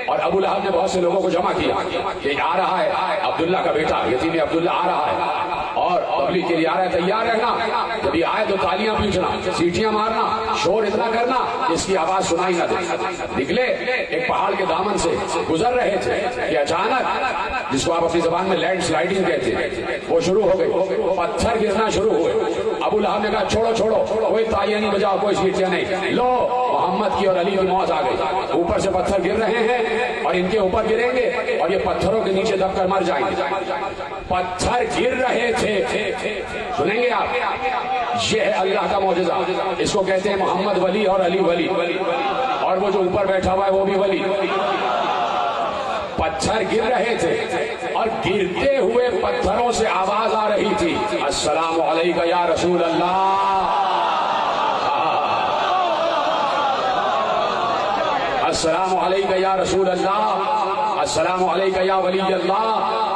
اور ابو لہب نے بہت سے لوگوں کو جمع کیا کہ آ رہا ہے عبداللہ کا بیٹا، یتیم عبداللہ آ رہا ہے، اور تبلیغ کے لیے آ رہا ہے، تیار رہنا، جب یہ آئے تو تالیاں پیٹنا، سیٹیاں مارنا، شور اتنا کرنا اس کی آواز سنائی نہ دے۔ نکلے، ایک پہاڑ کے دامن سے گزر رہے تھے کہ اچانک، جس کو آپ اپنی زبان میں لینڈ سلائڈنگ کہتے ہیں، وہ شروع ہو گئی، پتھر گرنا شروع ہوئے۔ ابو لہب نے کہا چھوڑو چھوڑو، کوئی تالیاں نہیں بجاؤ، کوئی سیٹیاں نہیں، لو محمد کی اور علی کی موت آ گئی۔ اوپر سے پتھر گر رہے ہیں اور ان کے اوپر گریں گے اور یہ پتھروں کے نیچے دب کر مر جائیں گے۔ پتھر گر رہے تھے، سنیں گے آپ، یہ ہے اللہ کا معجزہ، اس کو کہتے ہیں محمد ولی اور علی ولی، اور وہ جو اوپر بیٹھا ہوا ہے وہ بھی ولی۔ پتھر گر رہے تھے اور گرتے ہوئے پتھروں سے آواز آ رہی تھی، السلام علیکہ یا رسول اللہ، السلام علیکہ یا رسول اللہ، السلام علیکہ یا ولی اللہ۔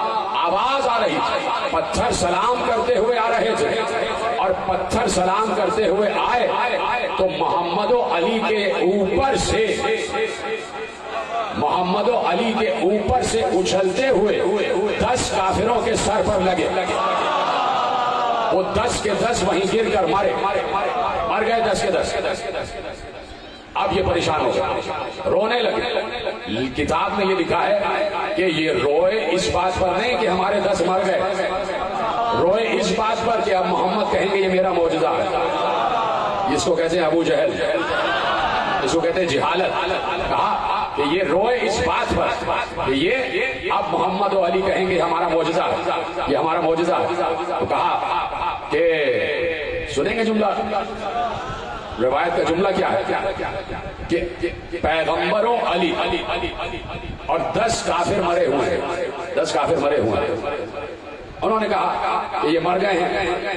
آواز آ رہی تھی، پتھر سلام کرتے ہوئے آ رہے تھے، اور پتھر سلام کرتے ہوئے آئے تو محمد و علی کے اوپر سے، محمد و علی کے اوپر سے اچھلتے ہوئے 10 کافروں کے سر پر لگے، وہ 10 کے 10 وہیں گر کر مر گئے، 10 کے 10۔ اب یہ پریشان ہو گئے، رونے لگے۔ کتاب میں یہ لکھا ہے کہ یہ روئے اس بات پر نہیں کہ ہمارے 10 مر گئے، روئے اس بات پر کہ اب محمد کہیں گے یہ میرا معجزہ ہے۔ جس کو کہتے ہیں ابو جہل، اس کو کہتے ہیں جہالت۔ کہا کہ یہ روئے اس بات پر کہ یہ اب محمد و علی کہیں گے ہمارا معجزہ ہے، یہ ہمارا معجزہ ہے۔ تو کہا کہ سنیں گے جملہ، روایت کا جملہ کیا ہے کہ پیغمبر و علی اور 10 کافر مرے ہوئے ہیں، 10 کافر مرے ہوئے ہیں۔ انہوں نے کہا کہ یہ مر گئے ہیں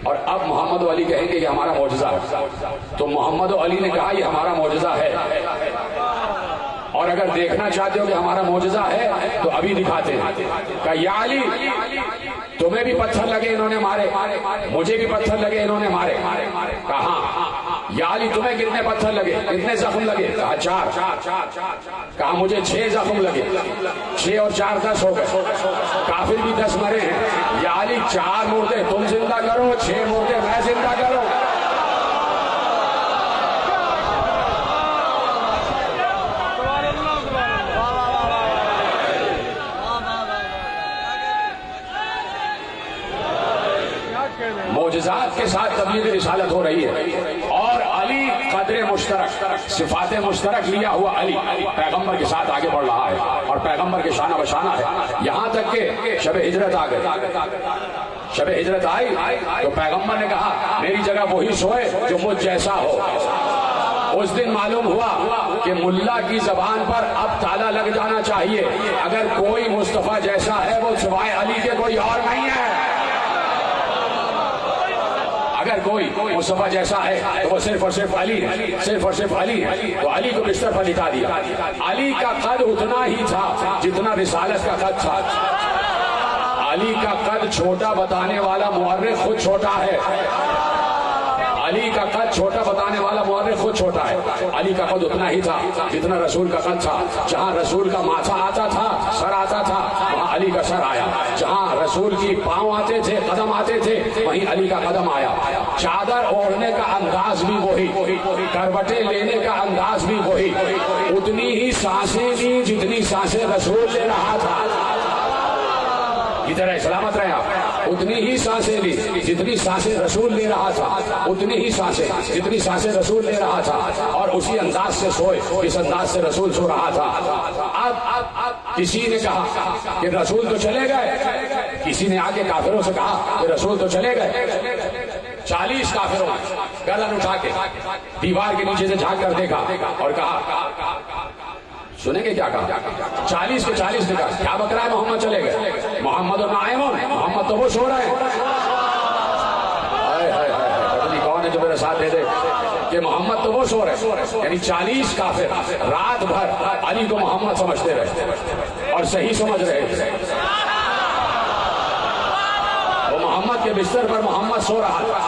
اور اب محمد و علی کہیں گے یہ ہمارا معجزہ ہے۔ تو محمد و علی نے کہا یہ ہمارا معجزہ ہے، اور اگر دیکھنا چاہتے ہو کہ ہمارا معجزہ ہے تو ابھی دکھاتے ہیں۔ کہا یا علی، تمہیں بھی پتھر لگے انہوں نے مارے، مجھے بھی پتھر لگے انہوں نے مارے۔ کہا یا علی تمہیں کتنے پتھر لگے، کتنے زخم لگے؟ کہا 4۔ کہا مجھے 6 زخم لگے، 6 اور 4 10 ہو گئے، کافر بھی 10 مرے ہیں۔ یا علی 4 مردے تم زندہ کرو، 6 مردے میں زندہ کرو۔ معجزات کے ساتھ تبلیغ رسالت ہو رہی ہے، اور علی قدر مشترک، صفات مشترک لیا ہوا علی پیغمبر کے ساتھ آگے بڑھ رہا ہے، اور پیغمبر کے شانہ بشانہ ہے، یہاں تک کہ شب ہجرت آ گئی۔ شب ہجرت آئی تو پیغمبر نے کہا میری جگہ وہی سوئے جو مجھ جیسا ہو۔ اس دن معلوم ہوا کہ ملا کی زبان پر اب تالا لگ جانا چاہیے، اگر کوئی مصطفیٰ جیسا ہے وہ سوائے علی کے کوئی اور نہیں ہے۔ اگر کوئی مصطفیٰ جیسا ہے تو وہ صرف اور صرف علی ہے، صرف اور صرف علی ہے. تو علی کو بستر پر لٹا دیا. علی کا قد اتنا ہی تھا جتنا رسالت کا قد تھا. علی کا قد چھوٹا بتانے والا مورخ خود چھوٹا ہے. علی کا قد چھوٹا بتانے والا مورخ خود چھوٹا ہے. علی کا قد اتنا ہی تھا جتنا رسول کا قد تھا. جہاں رسول کا ماتھا آتا تھا، سر آتا تھا، وہاں علی کا سر آیا. جہاں رسول کی پاؤں آتے تھے، قدم آتے تھے، وہیں علی کا قدم آیا. چادر اوڑھنے کا انداز بھی وہی، کروٹیں لینے کا انداز بھی وہی. اتنی ہی سانسیں لی جتنی سانسیں رسول لے رہا تھا. ادھر ہے، سلامت رہے آپ. اتنی ہی سانسیں لی جتنی سانسیں رسول لے رہا تھا. اتنی ہی سانسیں جتنی سانسیں رسول لے رہا تھا. اور اسی انداز سے سوئے جس انداز سے رسول سو رہا تھا. اب کسی نے کہا کہ رسول تو چلے گئے. کسی نے آگے کافروں سے کہا کہ رسول تو چلے گئے. 40 کافروں گردن اٹھا کے دیوار کے نیچے سے جھانک کر دیکھا اور کہا، سنیں گے کیا کہا؟ 40 کے 40 نے کہا، کیا بک رہا ہے محمد چلے گئے؟ محمد نائمون، محمد تو وہ سو رہے ہیں. پتہ نہیں کون ہے جو میرا ساتھ دے دے کہ محمد تو وہ سو رہے ہیں. یعنی 40 کافر رات بھر علی کو محمد سمجھتے رہے اور صحیح سمجھ رہے تھے. وہ محمد کے بستر پر محمد سو رہا تھا.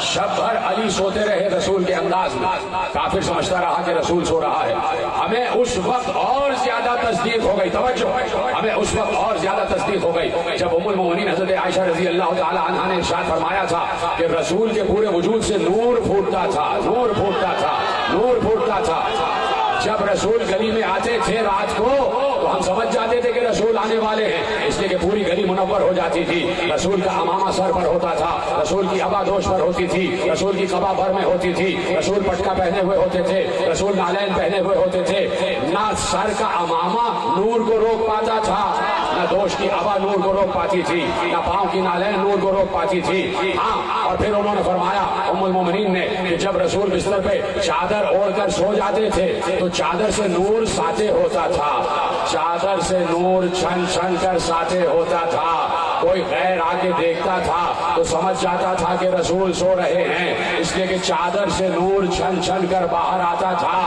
شب بھر علی سوتے رہے رسول کے انداز میں. کافر سمجھتا رہا کہ رسول سو رہا ہے. ہمیں اس وقت اور زیادہ تصدیق ہو گئی، توجہ، ہمیں اس وقت اور زیادہ تصدیق ہو گئی جب ام المؤمنین حضرت عائشہ رضی اللہ تعالی عنہا نے ارشاد فرمایا تھا کہ رسول کے پورے وجود سے نور پھوٹتا تھا، نور پھوٹتا تھا، نور پھوٹتا تھا. جب رسول گلی میں آتے تھے رات کو تو ہم سمجھ جاتے تھے کہ رسول آنے والے ہیں، اس لیے کہ پوری گلی منور ہو جاتی تھی. رسول کا امامہ سر پر ہوتا تھا، رسول کی ابا دوش پر ہوتی تھی، رسول کی قبا بر میں ہوتی تھی، رسول پٹکا پہنے ہوئے ہوتے تھے، رسول نالین پہنے ہوئے ہوتے تھے. نہ سر کا امامہ نور کو روک پاتا تھا، نہ دوش کی ابا نور کو روک پاتی تھی، نہ پاؤں کی نالین نور کو روک پاتی تھی. ہاں، اور پھر انہوں نے فرمایا ام المومنین نے کہ جب رسول بستر پہ چادر اوڑھ کر سو جاتے تھے تو چادر سے نور ساطع ہوتا تھا، چادر سے نور چھن چھن کر ساطع ہوتا تھا. کوئی غیر آ کے دیکھتا تھا تو سمجھ جاتا تھا کہ رسول سو رہے ہیں، اس لیے کہ چادر سے نور چھن چھن کر باہر آتا تھا.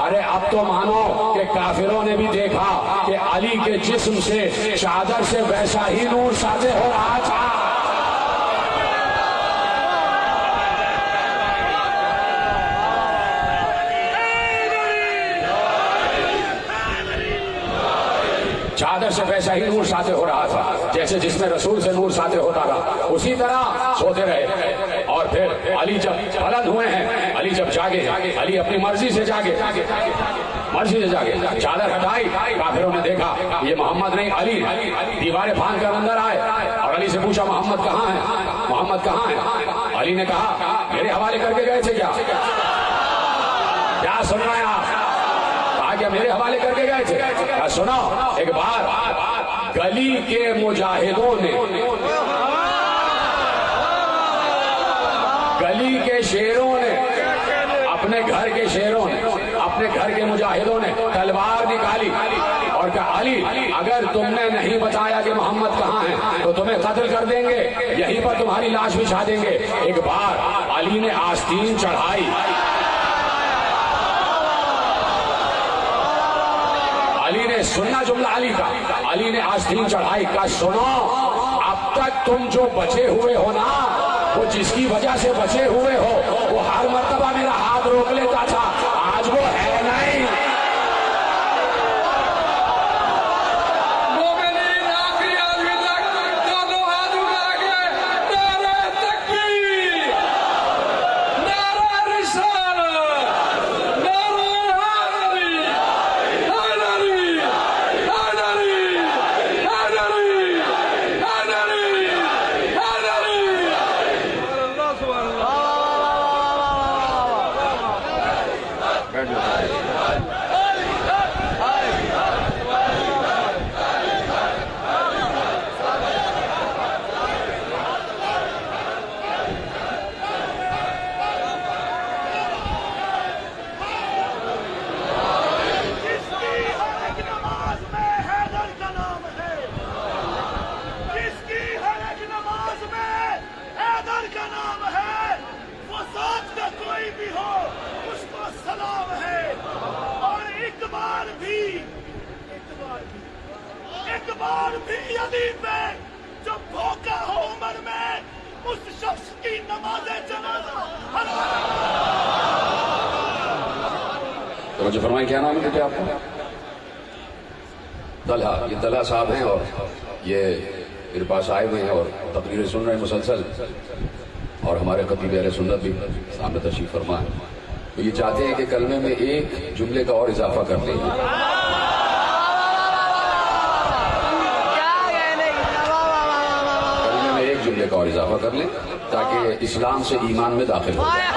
ارے اب تو مانو کہ کافروں نے بھی دیکھا کہ علی کے جسم سے چادر سے ویسا ہی نور ساطع ہو رہا تھا. چادر سے ویسا ہی نور ساطع ہو رہا تھا جیسے جس میں رسول سے نور ساطع ہوتا رہا. اسی طرح سوتے رہے. اور پھر علی جب بلند ہوئے ہیں، علی جب جاگے، علی اپنی مرضی سے جاگے، مرضی سے جاگے. چادر ہٹائی، کافروں نے دیکھا یہ محمد نہیں علی. دیواریں پھاند کر اندر آئے اور علی سے پوچھا محمد کہاں ہے، محمد کہاں ہے؟ علی نے کہا میرے حوالے کر کے گئے تھے کیا سن رہے ہیں آپ؟ کیا میرے حوالے کر کے گئے تھے؟ سنا ایک بار گلی کے مجاہدوں نے، گلی کے شیروں نے، اپنے گھر کے شیروں نے، اپنے گھر کے مجاہدوں نے تلوار نکالی اور کہا علی اگر تم نے نہیں بتایا کہ محمد کہاں ہے تو تمہیں قتل کر دیں گے، یہیں پر تمہاری لاش بچھا دیں گے. ایک بار علی نے آستین چڑھائی، علی نے سننا جملہ علی کا، علی نے آستین چڑھائی، کہا سنو اب تک تم جو بچے ہوئے ہو نا، وہ جس کی وجہ سے بچے ہوئے ہو وہ ہر مرتبہ میرا ہاتھ روک لیتا تھا، آج وہ ہے نہیں. بیٹھ جاؤ. بھی علی پہ جو بھوکا ہو عمر میں اس شخص کی نماز جنازہ توجہ فرمائیں، کیا نام ہے بیٹے آپ کا؟ طلحہ. یہ طلحہ صاحب ہیں اور یہ میرے پاس آئے ہوئے ہیں اور تقریریں سن رہے ہیں مسلسل، اور ہمارے خطیب اہل سنت بھی سامنے تشریف فرما ہے. تو یہ چاہتے ہیں کہ کلمے میں ایک جملے کا اور اضافہ کر لیں. کلمے میں ایک جملے کا اور اضافہ کر لیں تاکہ اسلام سے ایمان میں داخل ہو جائے.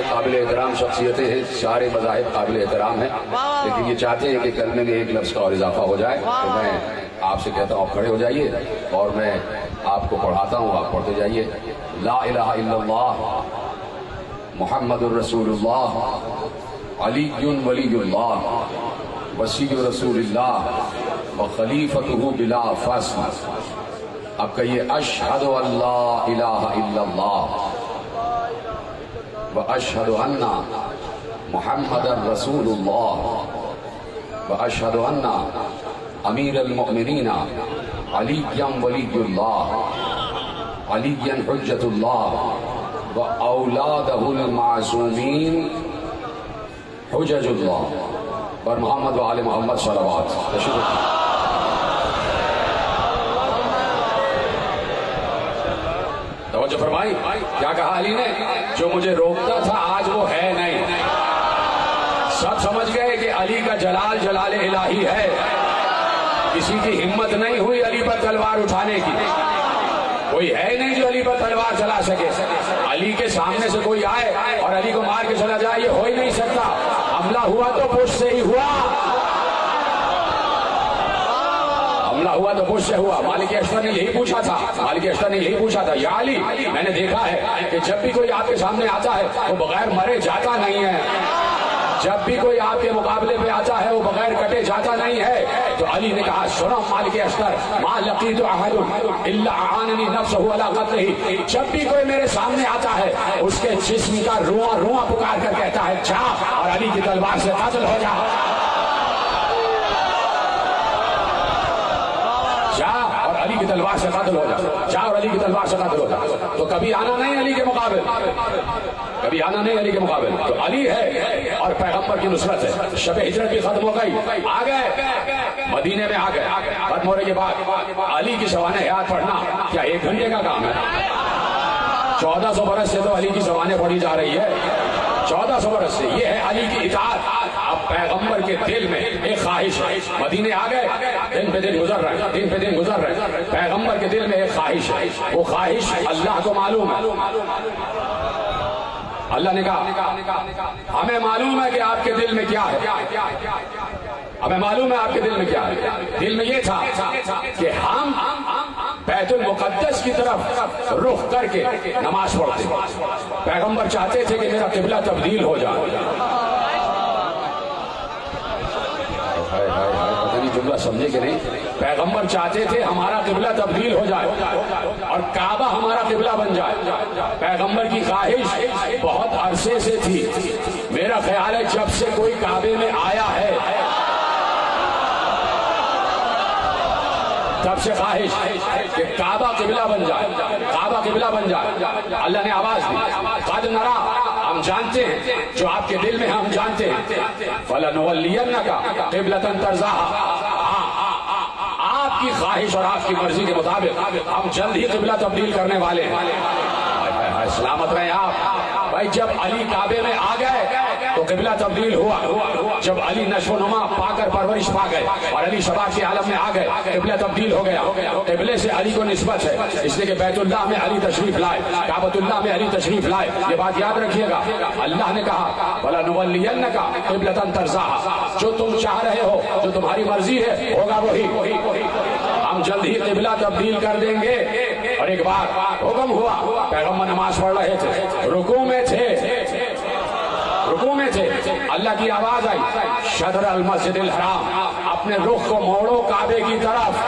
قابل احترام شخصیتیں ہیں، سارے مذاہب قابل احترام ہیں، لیکن یہ چاہتے ہیں کہ کلمے میں ایک لفظ کا اور اضافہ ہو جائے. تو میں آپ سے کہتا ہوں آپ کھڑے ہو جائیے اور میں آپ کو پڑھاتا ہوں، آپ پڑھتے جائیے. لا الہ الا اللہ محمد الرسول اللہ علی ولی اللہ وصی رسول اللہ وخلیفتہ بلا فصل. اب کہیے اشہد ان لا الہ الا اللہ واشهد ان محمد رسول اللہ واشهد ان امیر المؤمنین علی ولی اللہ علی حجت اللہ واولادہ المعصومین حجج اللہ. پر محمد و آل محمد صلوات. تشریف توجہ فرمائی. کیا کہا علی نے؟ جو مجھے روکتا تھا آج وہ ہے نہیں. سب سمجھ گئے کہ علی کا جلال جلال الہی ہے. کسی کی ہمت نہیں ہوئی علی پر تلوار اٹھانے کی. کوئی ہے نہیں جو علی پر تلوار چلا سکے. علی کے سامنے سے کوئی آئے اور علی کو مار کے چلا جائے یہ ہو ہی نہیں سکتا. حملہ ہوا تو پشت سے ہی ہوا. حملہ ہوا تو پشت سے ہوا. مالک اشتر نے یہی پوچھا تھا. مالک اشتر نے یہی پوچھا تھا یا علی میں نے دیکھا ہے کہ جب بھی کوئی آپ کے سامنے آتا ہے وہ بغیر مرے جاتا نہیں ہے. جب بھی کوئی آپ کے مقابلے پہ آتا ہے وہ بغیر کٹے جاتا نہیں ہے. تو علی نے کہا سنو مالک اشتر ما لقیت احد الا اعاننی نفسہ علی قتلہ. جب بھی کوئی میرے سامنے آتا ہے اس کے جسم کا رواں رواں پکار کر کہتا ہے جا اور علی کی تلوار سے قتل ہو جا. جا اور علی کی تلوار سے قتل ہو جا. جا اور علی کی تلوار سے قتل ہو جا. تو کبھی آنا نہیں علی کے مقابل. کبھی آنا نہیں علی کے مقابل. تو علی ہے اور پیغمبر کی نصرت ہے. شب ہجرت بھی ختم ہو گئی. آ گئے مدینے میں. آ گئے ختم ہونے کے بعد علی کی سوانح حیات پڑھنا کیا 1 گھنٹے کا کام ہے؟ 1400 برس سے تو علی کی سوانح پڑھی جا رہی ہے. 1400 برس سے یہ ہے علی کی اطاعت. اب پیغمبر کے دل میں ایک خواہش ہے. مدینے آ گئے دن پہ دن گزر رہے ہیں. دن پہ دن گزر رہے ہیں. پیغمبر کے دل میں ایک خواہش ہے. وہ خواہش اللہ کو معلوم ہے. اللہ نے کہا ہمیں معلوم ہے کہ آپ کے دل میں کیا ہے. ہمیں معلوم ہے آپ کے دل میں کیا ہے. دل میں یہ تھا کہ ہم بیت المقدس کی طرف رخ کر کے نماز پڑھتے. پیغمبر چاہتے تھے کہ میرا قبلہ تبدیل ہو جائے. جملہ سمجھے کہ نہیں؟ پیغمبر چاہتے تھے ہمارا قبلہ تبدیل ہو جائے اور کعبہ ہمارا قبلہ بن جائے. پیغمبر کی خواہش بہت عرصے سے تھی. میرا خیال ہے جب سے کوئی کعبے میں آیا ہے تب سے خواہش کہ کعبہ قبلہ بن جائے. کعبہ قبلہ بن جائے. اللہ نے آواز دی قد نرا ہم جانتے ہیں جو آپ کے دل میں ہم جانتے ہیں. فَلَنُوَلِّيَنَّكَ قِبْلَةً تَرْضَاهَا. آپ کی خواہش اور آپ کی مرضی کے مطابق ہم جلد ہی قبلہ تبدیل کرنے والے ہیں. سلامت رہیں آپ. بھائی جب علی کعبے میں آ گئے تو قبلہ تبدیل ہوا. جب علی نشو و نما پا کر پرورش پا گئے اور علی شباب کے عالم میں آ گئے قبلہ تبدیل ہو گیا. قبلے سے علی کو نسبت ہے اس لیے کہ بیت اللہ میں علی تشریف لائے, کعبۃ اللہ میں علی تشریف لائے. یہ بات یاد رکھیے گا. اللہ نے کہا وَلَنُوَلِّيَنَّكَ قِبْلَةً تَرْضَاهَا. جو تم چاہ رہے ہو, جو تمہاری مرضی ہے ہوگا وہی. ہم جلد ہی قبلہ تبدیل کر دیں گے. اور ایک بار حکم ہوا, پیغمبر نماز پڑھ رہے تھے, رکوع میں تھے. اللہ کی آواز آئی شطر المسجد الحرام, اپنے رخ کو موڑو کعبے کی طرف.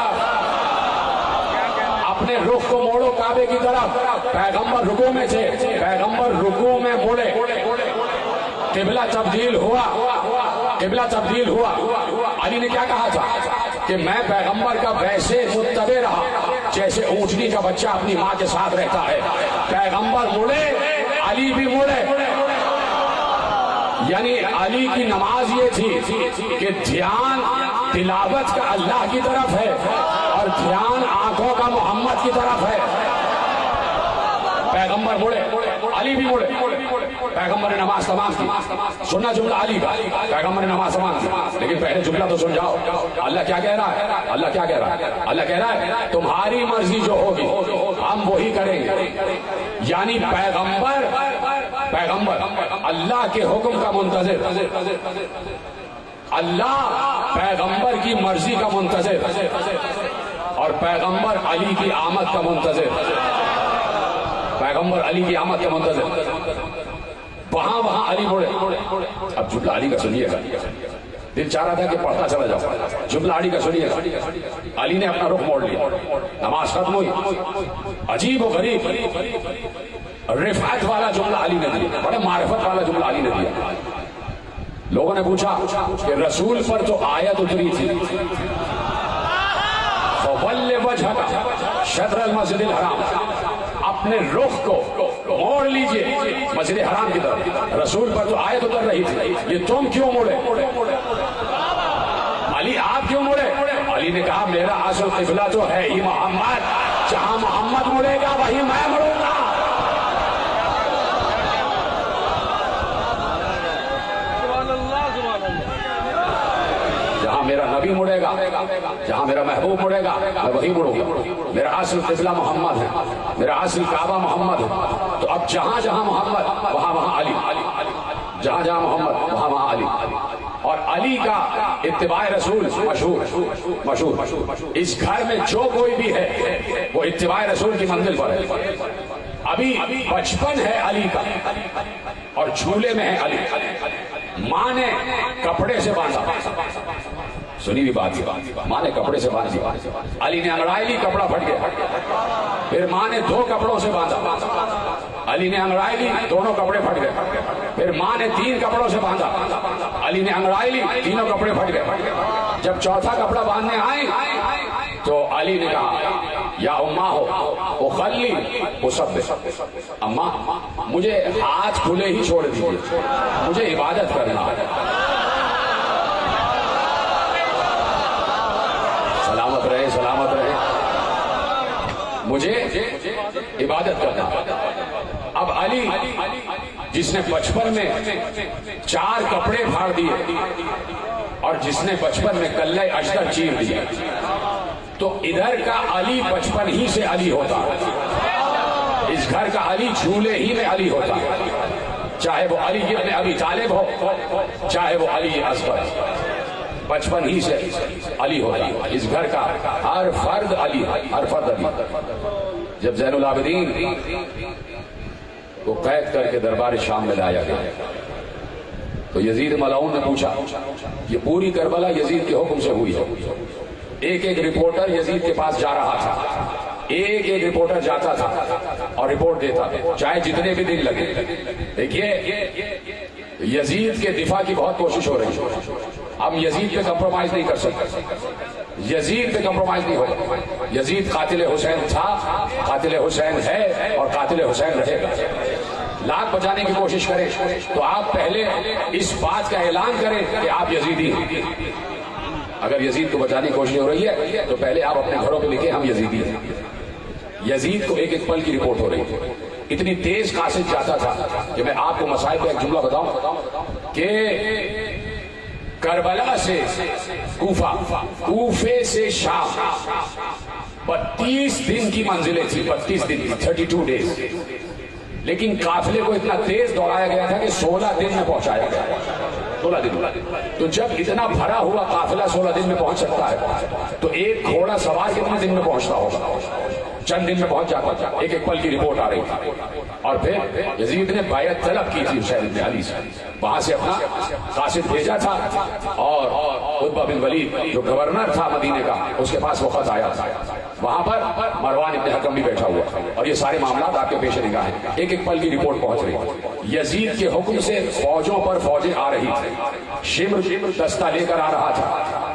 اپنے رخ کو موڑو کعبے کی طرف. پیغمبر رکوع میں تھے, پیغمبر رکوع میں مڑے, قبلہ تبدیل ہوا. قبلہ تبدیل ہوا. علی نے کیا کہا تھا کہ میں پیغمبر کا ویسے متبع رہا جیسے اونٹنی کا بچہ اپنی ماں کے ساتھ رہتا ہے. پیغمبر مڑے علی بھی مڑے. یعنی علی کی نماز یہ تھی کہ دھیان تلاوت کا اللہ کی طرف ہے اور دھیان آنکھوں کا محمد کی طرف ہے. پیغمبر مڑے علی بھی مڑے. پیغمبر نے نماز تمام کی. سننا جملہ علی کا, پیغمبر نے نماز تمام کی. لیکن پہلے جملہ تو سن جاؤ. اللہ کیا کہہ رہا ہے؟ اللہ کیا کہہ رہا ہے؟ اللہ کہہ رہا ہے تمہاری مرضی جو ہوگی ہم وہی کریں گے. یعنی پیغمبر اللہ کے حکم کا منتظر, اللہ پیغمبر کی مرضی کا منتظر اور پیغمبر علی کی آمد کا منتظر. پیغمبر علی کی آمد کا منتظر. وہاں علی مڑے. اب جملہ علی کا سنیے گا. دل چاہ رہا تھا کہ پڑھتا چلا جاؤ. جملہ علی کا سنیے گا. علی نے اپنا رخ موڑ لیا. نماز ختم ہوئی. عجیب و غریب رفعت والا جملہ علی نے دیا. بڑے معرفت والا جملہ علی نے دیا. لوگوں نے پوچھا کہ رسول پر تو آیت اتری تھی فَوَلِّ وَجْهَكَ شَطْرَ الْمَسْجِدِ الْحَرَامِ, اپنے رخ کو موڑ لیجئے مسجد حرام کی طرف. رسول پر تو آیت اتر رہی تھی, یہ تم کیوں موڑے؟ علی آپ کیوں موڑے؟ علی نے کہا میرا اصل قبلہ تو ہے ہی محمد. جہاں محمد مڑے گا وہی میں مڑوں گا. جہاں میرا نبی مڑے گا, جہاں میرا محبوب مڑے گا میں وہی مڑوں گا. میرا اصل قبلہ محمد ہے, میرا اصل کعبہ محمد ہے. تو اب جہاں جہاں محمد وہاں علی, جہاں جہاں محمد وہاں علی. اور علی کا اتباع رسول مشہور. اس گھر میں جو کوئی بھی ہے وہ اتباع رسول کی منزل پر ہے. ابھی بچپن ہے علی کا اور جھولے میں ہے علی. ماں نے کپڑے سے باندھا. سنی بھی بات, ماں نے کپڑے سے باندھا. علی نے انگڑائی لی, کپڑا پھٹ گیا. پھر ماں نے 2 کپڑوں سے باندھا. علی نے انگڑائی لی, دونوں کپڑے پھٹ گئے. پھر ماں نے 3 کپڑوں سے باندھا. علی نے انگڑائی لی, تینوں کپڑے پھٹ گئے. جب چوتھا کپڑا باندھنے آئے تو علی نے کہا یا اماں ہو اخلی اسب, اماں مجھے ہاتھ کھلے ہی چھوڑ دیجیے, مجھے عبادت کرنا ہے. سلامت رہے, سلامت رہے, مجھے عبادت کرنا. اب علی جس نے بچپن میں 4 کپڑے پھاڑ دیے اور جس نے بچپن میں کلہ اشتر چیر دیا, تو ادھر کا علی بچپن ہی سے علی ہوتا, اس گھر کا علی جھولے ہی میں علی ہوتا. چاہے وہ علی ابن ابی طالب ہو, چاہے وہ علی اصغر, بچپن ہی سے علی ہوتا. اس گھر کا ہر فرد علی, ہر فرد علی. جب زین العابدین کو قید کر کے دربار شام میں لایا گیا تو یزید ملعون نے پوچھا یہ پوری کربلا یزید کے حکم سے ہوئی ہے. ایک رپورٹر یزید کے پاس جا رہا تھا, ایک رپورٹر جاتا تھا اور رپورٹ دیتا, چاہے جتنے بھی دن لگے. دیکھیے یزید کے دفاع کی بہت کوشش ہو رہی ہے. ہم یزید پہ کمپرومائز نہیں کر سکتے, یزید پہ کمپرومائز نہیں ہوگا. یزید قاتل حسین تھا, قاتل حسین ہے اور قاتل حسین رہے گا. لاکھ بچانے کی کوشش کریں تو آپ پہلے اس بات کا اعلان کریں کہ آپ یزیدی ہیں. اگر یزید کو بچانے کی کوشش ہو رہی ہے تو پہلے آپ اپنے گھروں پہ لکھیں ہم یزیدی ہیں. یزید کو ایک پل کی رپورٹ ہو رہی ہے. اتنی تیز قاصد جاتا تھا کہ میں آپ کو مسائل پہ ایک جملہ بتاؤں کہ کربلا سے کوفہ, کوفے سے شام 32 دن کی منزلیں تھی, 32 دن, 32 ڈیز. لیکن قافلے کو اتنا تیز دوڑایا گیا تھا کہ 16 دن میں پہنچایا گیا. 16 دن. تو جب اتنا بھرا ہوا قافلہ 16 دن میں پہنچ سکتا ہے تو ایک گھوڑا سوار کتنے دن میں پہنچتا ہوگا؟ چند دن میں پہنچ جاتا. ایک پل کی رپورٹ آ رہی تھی. اور پھر یزید نے بیعت طلب کی تھی حسین بن علی سے, وہاں سے اپنا قاصد بھیجا تھا اور عتبہ بن ولید جو گورنر تھا مدینے کا, اس کے پاس وہ خط آیا تھا. وہاں پر مروان ابن حکم بھی بیٹھا ہوا اور یہ سارے معاملات آپ کے پیش نگاہ ہیں. ایک پل کی رپورٹ پہنچ رہی. یزید کے حکم سے فوجوں پر فوجیں آ رہی تھی. شمر دستہ لے کر آ رہا تھا.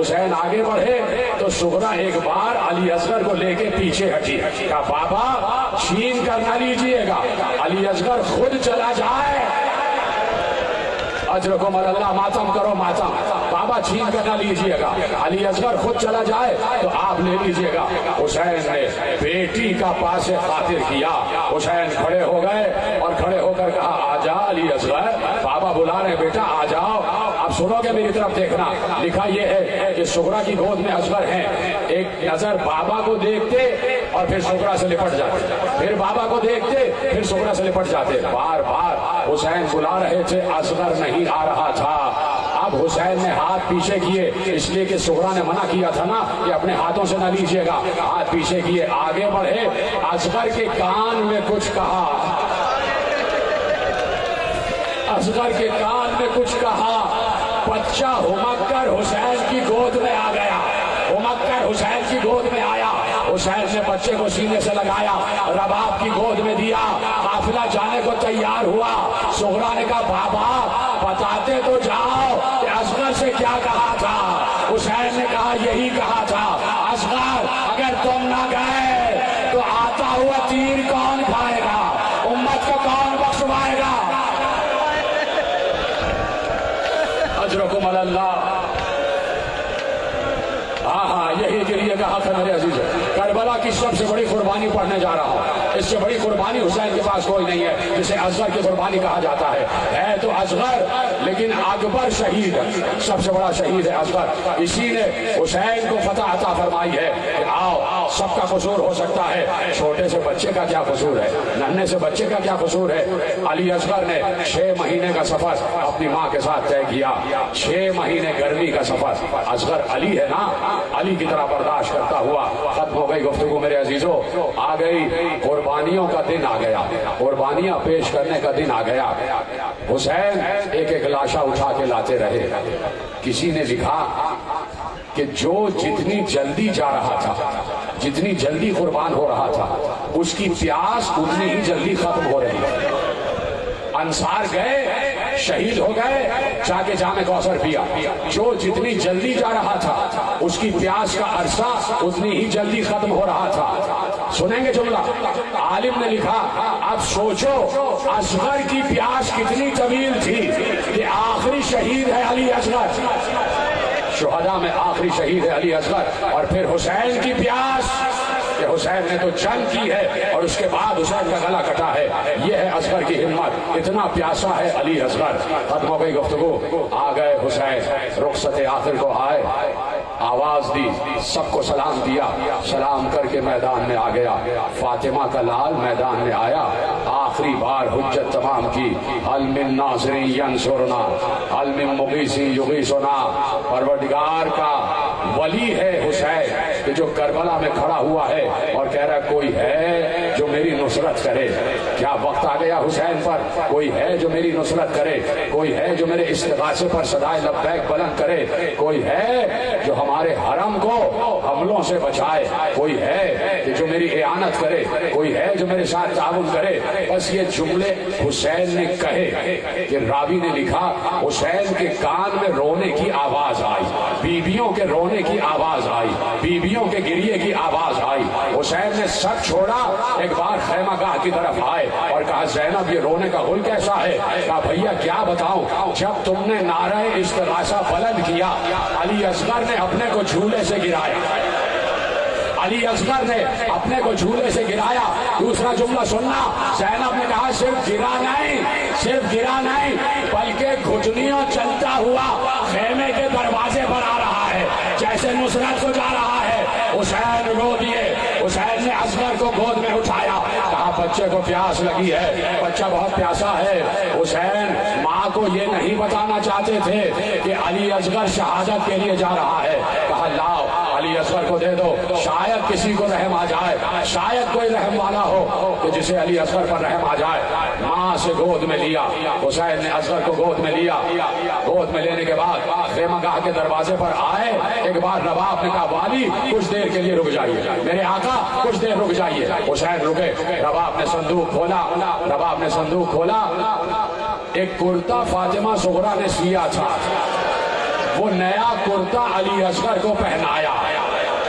حسین آگے بڑھے تو سغرا ایک بار علی اصغر کو لے کے پیچھے ہٹی، کہا بابا چھین کر نہ لیجیے گا، علی اصغر خود چلا جائے۔ اجرکم اللہ، ماتم کرو ماتم، بابا چھین کر نہ لیجیے گا، علی اصغر خود چلا جائے تو آپ لے لیجیے گا۔ حسین نے بیٹی کا پاس خاطر کیا، حسین کھڑے ہو گئے اور کھڑے ہو کر کہا آجا علی اصغر، بابا بلا رہے بیٹا آ جاؤ۔ اب سنو گے میری طرف دیکھنا، لکھا یہ ہے کہ سغرا کی گود میں اصغر ہیں، ایک نظر بابا کو دیکھتے اور پھر سغرا سے لپٹ جاتے، پھر بابا کو دیکھتے پھر سغرا سے لپٹ جاتے، بار بار حسین بلا رہے تھے، اصغر نہیں آ رہا تھا۔ اب حسین نے ہاتھ پیچھے کیے، اس لیے کہ سغرا نے منع کیا تھا نا کہ اپنے ہاتھوں سے نہ لیجیے گا، ہاتھ پیچھے کیے، آگے بڑھے، اصغر کے کان میں کچھ کہا، اصغر کے کان میں کچھ کہا، بچہ ہمک کر حسین کی گود میں آ گیا، ہمک کر حسین کی گود میں آیا، حسین نے بچے کو سینے سے لگایا، رباب کی گود میں دیا، قافلہ جانے کو تیار ہوا۔ سغرا نے کہا بابا بتاتے تو جاؤ کہ اصغر سے کیا کہا تھا۔ حسین نے کہا یہی کہا تھا، اصغر اگر تم نہ گئے تو آتا ہوا تیر کون کھائے گا، امت کو کون بخشوائے گا۔ اجرکم اللہ، ہاں یہی کے لیے کہا تھا میرے عزیز، کربلا کی سب سے بڑی قربانی پڑھنے جا رہا ہوں، اس سے بڑی قربانی حسین کے پاس کوئی نہیں ہے، جسے اصغر کی قربانی کہا جاتا ہے تو اصغر لیکن اکبر شہید ہے، سب سے بڑا شہید ہے اصغر، اسی نے حسین کو فتح عطا فرمائی ہے کہ آؤ سب کا قصور ہو سکتا ہے، چھوٹے سے بچے کا کیا قصور ہے، ننھے سے بچے کا کیا قصور ہے۔ علی اصغر نے 6 مہینے کا سفر اپنی ماں کے ساتھ طے کیا، 6 مہینے گرمی کا سفر، اصغر علی ہے نا، علی کی طرح برداشت کرتا ہوا۔ ختم ہو گئی گفتگو میرے عزیزوں، آ گئی قربانیوں کا دن، آ گیا قربانیاں پیش کرنے کا دن آ گیا۔ حسین ایک ایک لاشا اٹھا کے لاتے رہے، کسی نے لکھا کہ جو جتنی جلدی جا رہا تھا، جتنی جلدی قربان ہو رہا تھا، اس کی پیاس اتنی ہی جلدی ختم ہو رہی ہے۔ انصار گئے، شہید ہو گئے، جا کے جام کوثر پیا، جو جتنی جلدی جا رہا تھا اس کی پیاس کا عرصہ اتنی ہی جلدی ختم ہو رہا تھا۔ سنیں گے جملہ، عالم نے لکھا اب سوچو اصغر کی پیاس کتنی طویل تھی کہ آخری شہید ہے علی اصغر، شہداء میں آخری شہید ہے علی اصغر، اور پھر حسین کی پیاس کہ حسین نے تو جنگ کی ہے اور اس کے بعد حسین کا گلا کٹا ہے، یہ ہے اصغر کی ہمت، اتنا پیاسا ہے علی اصغر۔ ختم ہو گئی گفتگو، آ گئے حسین، رخصت آخر کو آئے، آواز دی، سب کو سلام دیا، سلام کر کے میدان میں آ گیا، فاطمہ کا لال میدان میں آیا، آخری بار حجت تمام کی، حل من ناصر ینصرنا حل من مغیث یغیثنا، پروردگار کا ولی ہے حسین کہ جو کربلا میں کھڑا ہوا ہے اور کہہ رہا ہے کوئی ہے جو میری نصرت کرے۔ کیا وقت آ گیا حسین پر، کوئی ہے جو میری نصرت کرے، کوئی ہے جو میرے استغاثے پر صدائے لبیک بلند کرے، کوئی ہے جو ہمارے حرم کو حملوں سے بچائے، کوئی ہے کہ جو میری اعانت کرے، کوئی ہے جو میرے ساتھ تعاون کرے۔ بس یہ جملے حسین نے کہے کہ راوی نے لکھا حسین کے کان میں رونے کی آواز آئی، بیویوں کے رونے کی آواز آئی، بیویوں کے گریے کی آواز آئی۔ حسین نے سب چھوڑا، ایک بار خیمہ گاہ کی طرف آئے اور کہا زینب یہ رونے کا غل کیسا ہے؟ کہا بھیا کیا بتاؤں، جب تم نے نعرہ استغاثہ بلند کیا علی اصغر نے اپنے کو جھولے سے گرایا، علی اصغر نے اپنے کو جھولے سے گرایا۔ دوسرا جملہ سننا، زینب نے کہا صرف گرا نہیں بلکہ گھٹنیوں چلتا ہوا خیمے کے دروازے پر آ رہا ہے جیسے نصرت کو جا رہا ہے۔ حسین رو دیے، حسین نے اصغر کو گود میں اٹھایا، کہا بچے کو پیاس لگی ہے، بچہ بہت پیاسا ہے۔ حسین ماں کو یہ نہیں بتانا چاہتے تھے کہ علی اصغر شہادت کے لیے جا رہا ہے، کہا لاؤ علی اصغر کو دے دو، شاید کسی کو رحم آ جائے، شاید کوئی رحم والا ہو کہ جسے علی اصغر پر رحم آ جائے۔ ماں سے گود میں لیا، حسین نے اصغر کو گود میں لیا، گود میں لینے کے بعد خیمہ گاہ کے دروازے پر آئے، ایک بار رباب نے کہا والی کچھ دیر کے لیے رک جائیے، میرے آقا کچھ دیر رک جائیے۔ حسین رکے، رباب نے صندوق کھولا، ایک کرتا فاطمہ صغرا نے سیا تھا، وہ نیا کرتا علی اصغر کو پہنایا،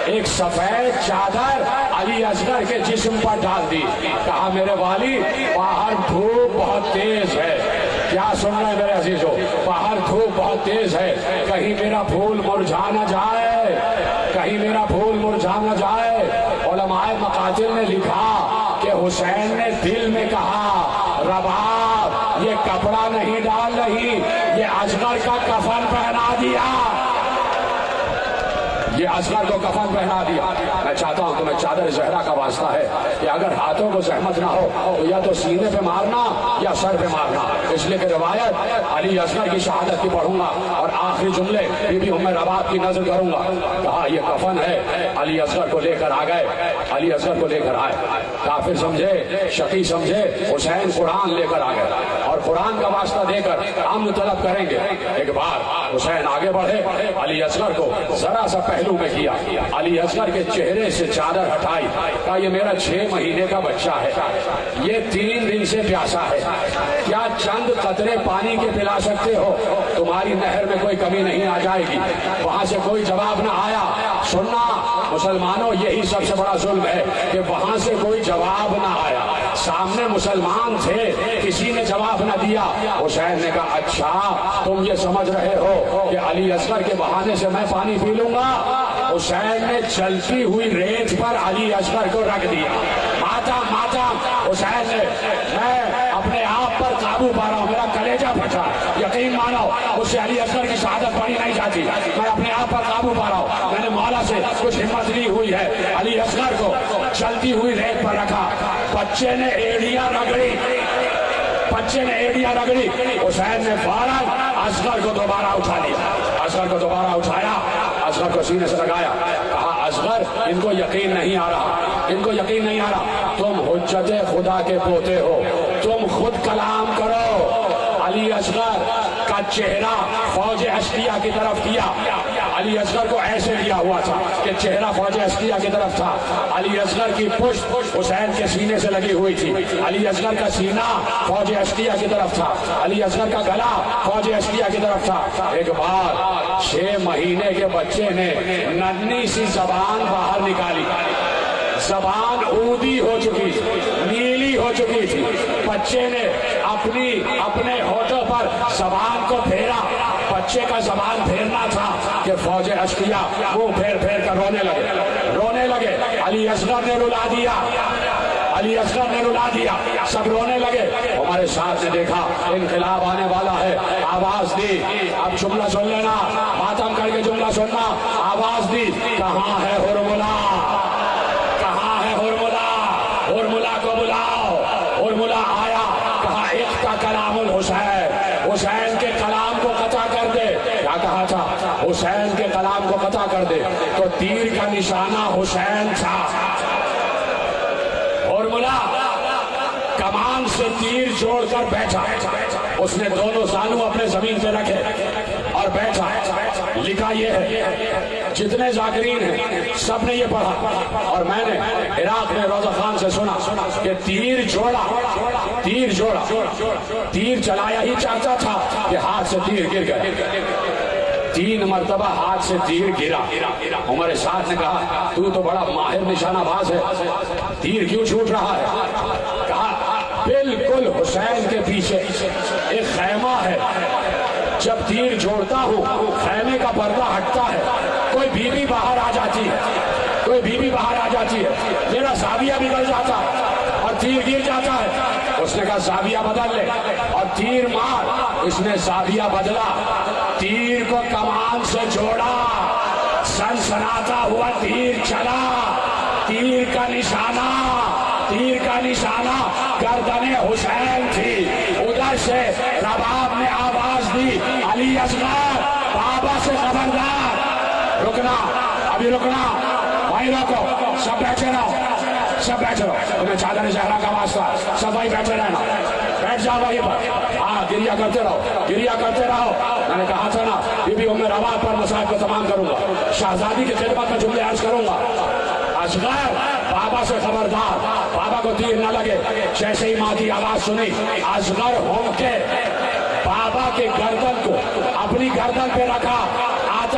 ایک سفید چادر علی اصغر کے جسم پر ڈال دی، کہا میرے والی باہر دھوپ بہت تیز ہے، کیا سن رہے ہیں میرے عزیزو، باہر دھوپ بہت تیز ہے، کہیں میرا پھول مرجھا نہ جائے، کہیں میرا پھول مرجھا نہ جائے۔ علماء مقاتل نے لکھا کہ حسین نے دل میں کہا رباب یہ کپڑا نہیں ڈال رہی، یہ اصغر کا کفن پہنا دیا، یہ اصغر کو کفن پہنا دیا۔ میں چاہتا ہوں تمہیں چادر زہرا کا واسطہ ہے کہ اگر ہاتھوں کو زحمت نہ ہو تو یا تو سینے پہ مارنا یا سر پہ مارنا، اس لیے کہ روایت علی اصغر کی شہادت کی پڑھوں گا اور آخری جملے بی بی ام رباب کی نظر کروں گا۔ کہا یہ کفن ہے، علی اصغر کو لے کر آ گئے، علی اصغر کو لے کر آئے، کافر سمجھے شقی سمجھے، حسین قرآن لے کر آ گئے اور قرآن کا واسطہ دے کر امن طلب کریں گے۔ ایک بار حسین آگے بڑھے، علی اصغر کو ذرا سا پہلو میں کیا، علی اصغر کے چہرے سے چادر ہٹائی، کہا یہ میرا 6 مہینے کا بچہ ہے، یہ 3 دن سے پیاسا ہے، کیا چند قطرے پانی کے پلا سکتے ہو؟ تمہاری نہر میں کوئی کمی نہیں آ جائے گی۔ وہاں سے کوئی جواب نہ آیا۔ سننا مسلمانوں، یہی سب سے بڑا ظلم ہے کہ وہاں سے کوئی جواب نہ آیا، سامنے مسلمان تھے، کسی نے جواب نہ دیا۔ حسین نے کہا اچھا تم یہ سمجھ رہے ہو کہ علی اصغر کے بہانے سے میں پانی پی لوں گا؟ حسین نے چلتی ہوئی ریت پر علی اصغر کو رکھ دیا، ماتم ماتم۔ حسین نے میں اپنے آپ پر قابو پا رہا ہوں، میرا کلیجہ پھٹا، یقین مانو مجھ سے علی اصغر کی شہادت پڑھی نہیں جاتی، میں اپنے آپ پر قابو پا رہا ہوں، میں نے مولا سے کچھ ہمت لی ہوئی ہے۔ علی اصغر کو چلتی ہوئی ریت پر رکھا، بچے نے ایڑیاں رگڑی، بچے نے ایڑیاں رگڑی، حسین نے فوراً اصغر کو دوبارہ اٹھا لیا، اصغر کو دوبارہ اٹھایا، اصغر کو سینے سے لگایا، کہا اصغر ان کو یقین نہیں آ رہا، ان کو یقین نہیں آ رہا، تم حجت خدا کے پوتے ہو، تم خود کلام کرو۔ علی اصغر کا چہرہ فوج اشقیہ کی طرف کیا، علی اصغر کو ایسے لیا ہوا تھا کہ چہرہ فوج اشقیہ کی طرف تھا، علی اصغر کی پشت حسین کے سینے سے لگی ہوئی تھی، علی اصغر کا سینہ فوج اشقیہ کی طرف تھا، علی اصغر کا گلا فوج اشقیہ کی طرف تھا۔ ایک بار 6 مہینے کے بچے نے ننھی سی زبان باہر نکالی، زبان اودی ہو چکی تھی، نیلی ہو چکی تھی، بچے نے اپنے ہونٹوں پر زبان کو پھیرا، بچے کا زبان پھیرنا تھا کہ فوج اشقیہ منہ پھیر پھیر کر رونے لگے۔ علی اصغر نے رلا دیا، علی اصغر نے رلا دیا، سب رونے لگے۔ ہمارے ساتھ نے دیکھا انقلاب آنے والا ہے، آواز دی، اب جملہ سن لینا، ماتم کر کے جملہ سننا، آواز دی، کہاں ہے ہرملا، کہاں ہے ہرملا، ہرملا کو بلاؤ۔ ہرملا آیا، کہا اقطع کلام الحسین، حسین کے کلام کو قطع کر دے۔ کیا کہا تھا؟ حسین کے کلام کو قطع کر دے، تو تیر کا نشانہ حسین تھا۔ ہرملا کمان سے تیر جوڑ کر بیٹھا، اس نے دونوں زانو اپنے زمین پہ رکھے اور بیٹھا۔ لکھا یہ ہے، جتنے ذاکرین ہیں سب نے یہ پڑھا، اور میں نے عراق میں روزہ خان سے سنا کہ تیر جوڑا، تیر چلایا ہی چاہتا تھا کہ ہاتھ سے تیر گر گئے، 3 مرتبہ ہاتھ سے تیر گرا۔ عمر سعد نے کہا تو بڑا ماہر نشانہ باز ہے، تیر کیوں چھوٹ رہا ہے؟ کہا بالکل حسین کے پیچھے ایک خیمہ ہے، جب تیر جوڑتا ہوں خیمے کا پردہ ہٹتا ہے، کوئی بیوی باہر آ جاتی ہے، کوئی بیوی باہر آ جاتی ہے، میرا زاویہ بگڑ جاتا اور تیر گر جاتا ہے۔ اس نے کہا زاویہ بدل لے اور تیر مار۔ اس نے زاویہ بدلا، تیر کو کمان سے جوڑا، سنسناتا ہوا تیر چلا، تیر کا نشانہ گردن حسین تھی۔ ادھر سے رباب نے آواز دی، علی اصغر بابا سے خبردار، رکنا، ابھی رکنا، وہیں روکو، سب بیٹھے رہو، تمہیں چادر زہرا کا واسطہ، سب وہیں بیٹھے رہنا، بیٹھ جاؤ وہیں پر، ہاں گریا کرتے رہو۔ میں نے کہا تھا نا بی بی ام رباب پر مسائل کو تمام کروں گا، شہزادی کی خدمت میں جملے عرض کروں گا۔ اصغر بابا سے خبردار، بابا کو تیر نہ لگے۔ جیسے ہی ماں کی آواز سنی، اصغر ہو کے بابا کے گردن کو اپنی گردن پہ رکھا،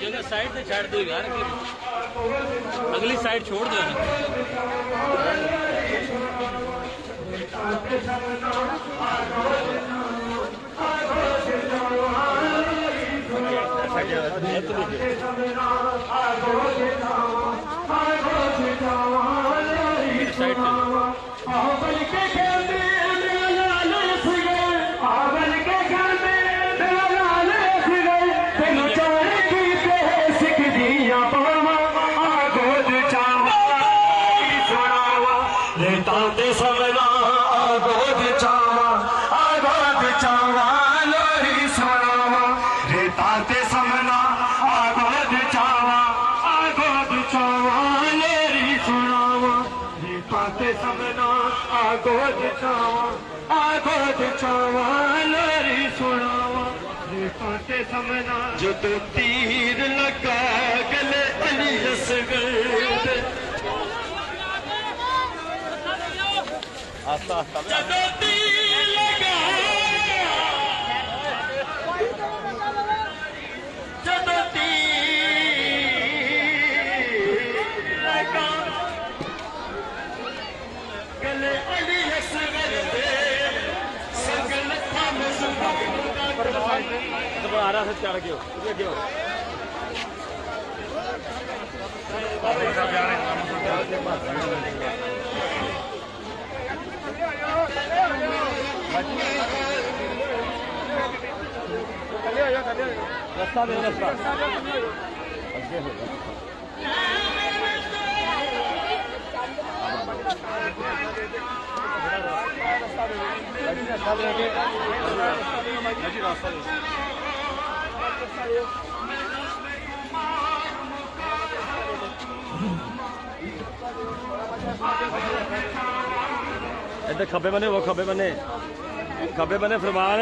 جگہ سائڈ سے چھاڑ دو یار اگلی سائڈ چھوڑ دو سائڈ جو تو تیر لگا گلے علی اصغر جو تیر لگا جو تیر لگا گلے علی اصغر سنگل تھام آ رہا سے چڑھ گئے رستہ دے ادھر کھبے بنے وہ کھبے بنے فرمان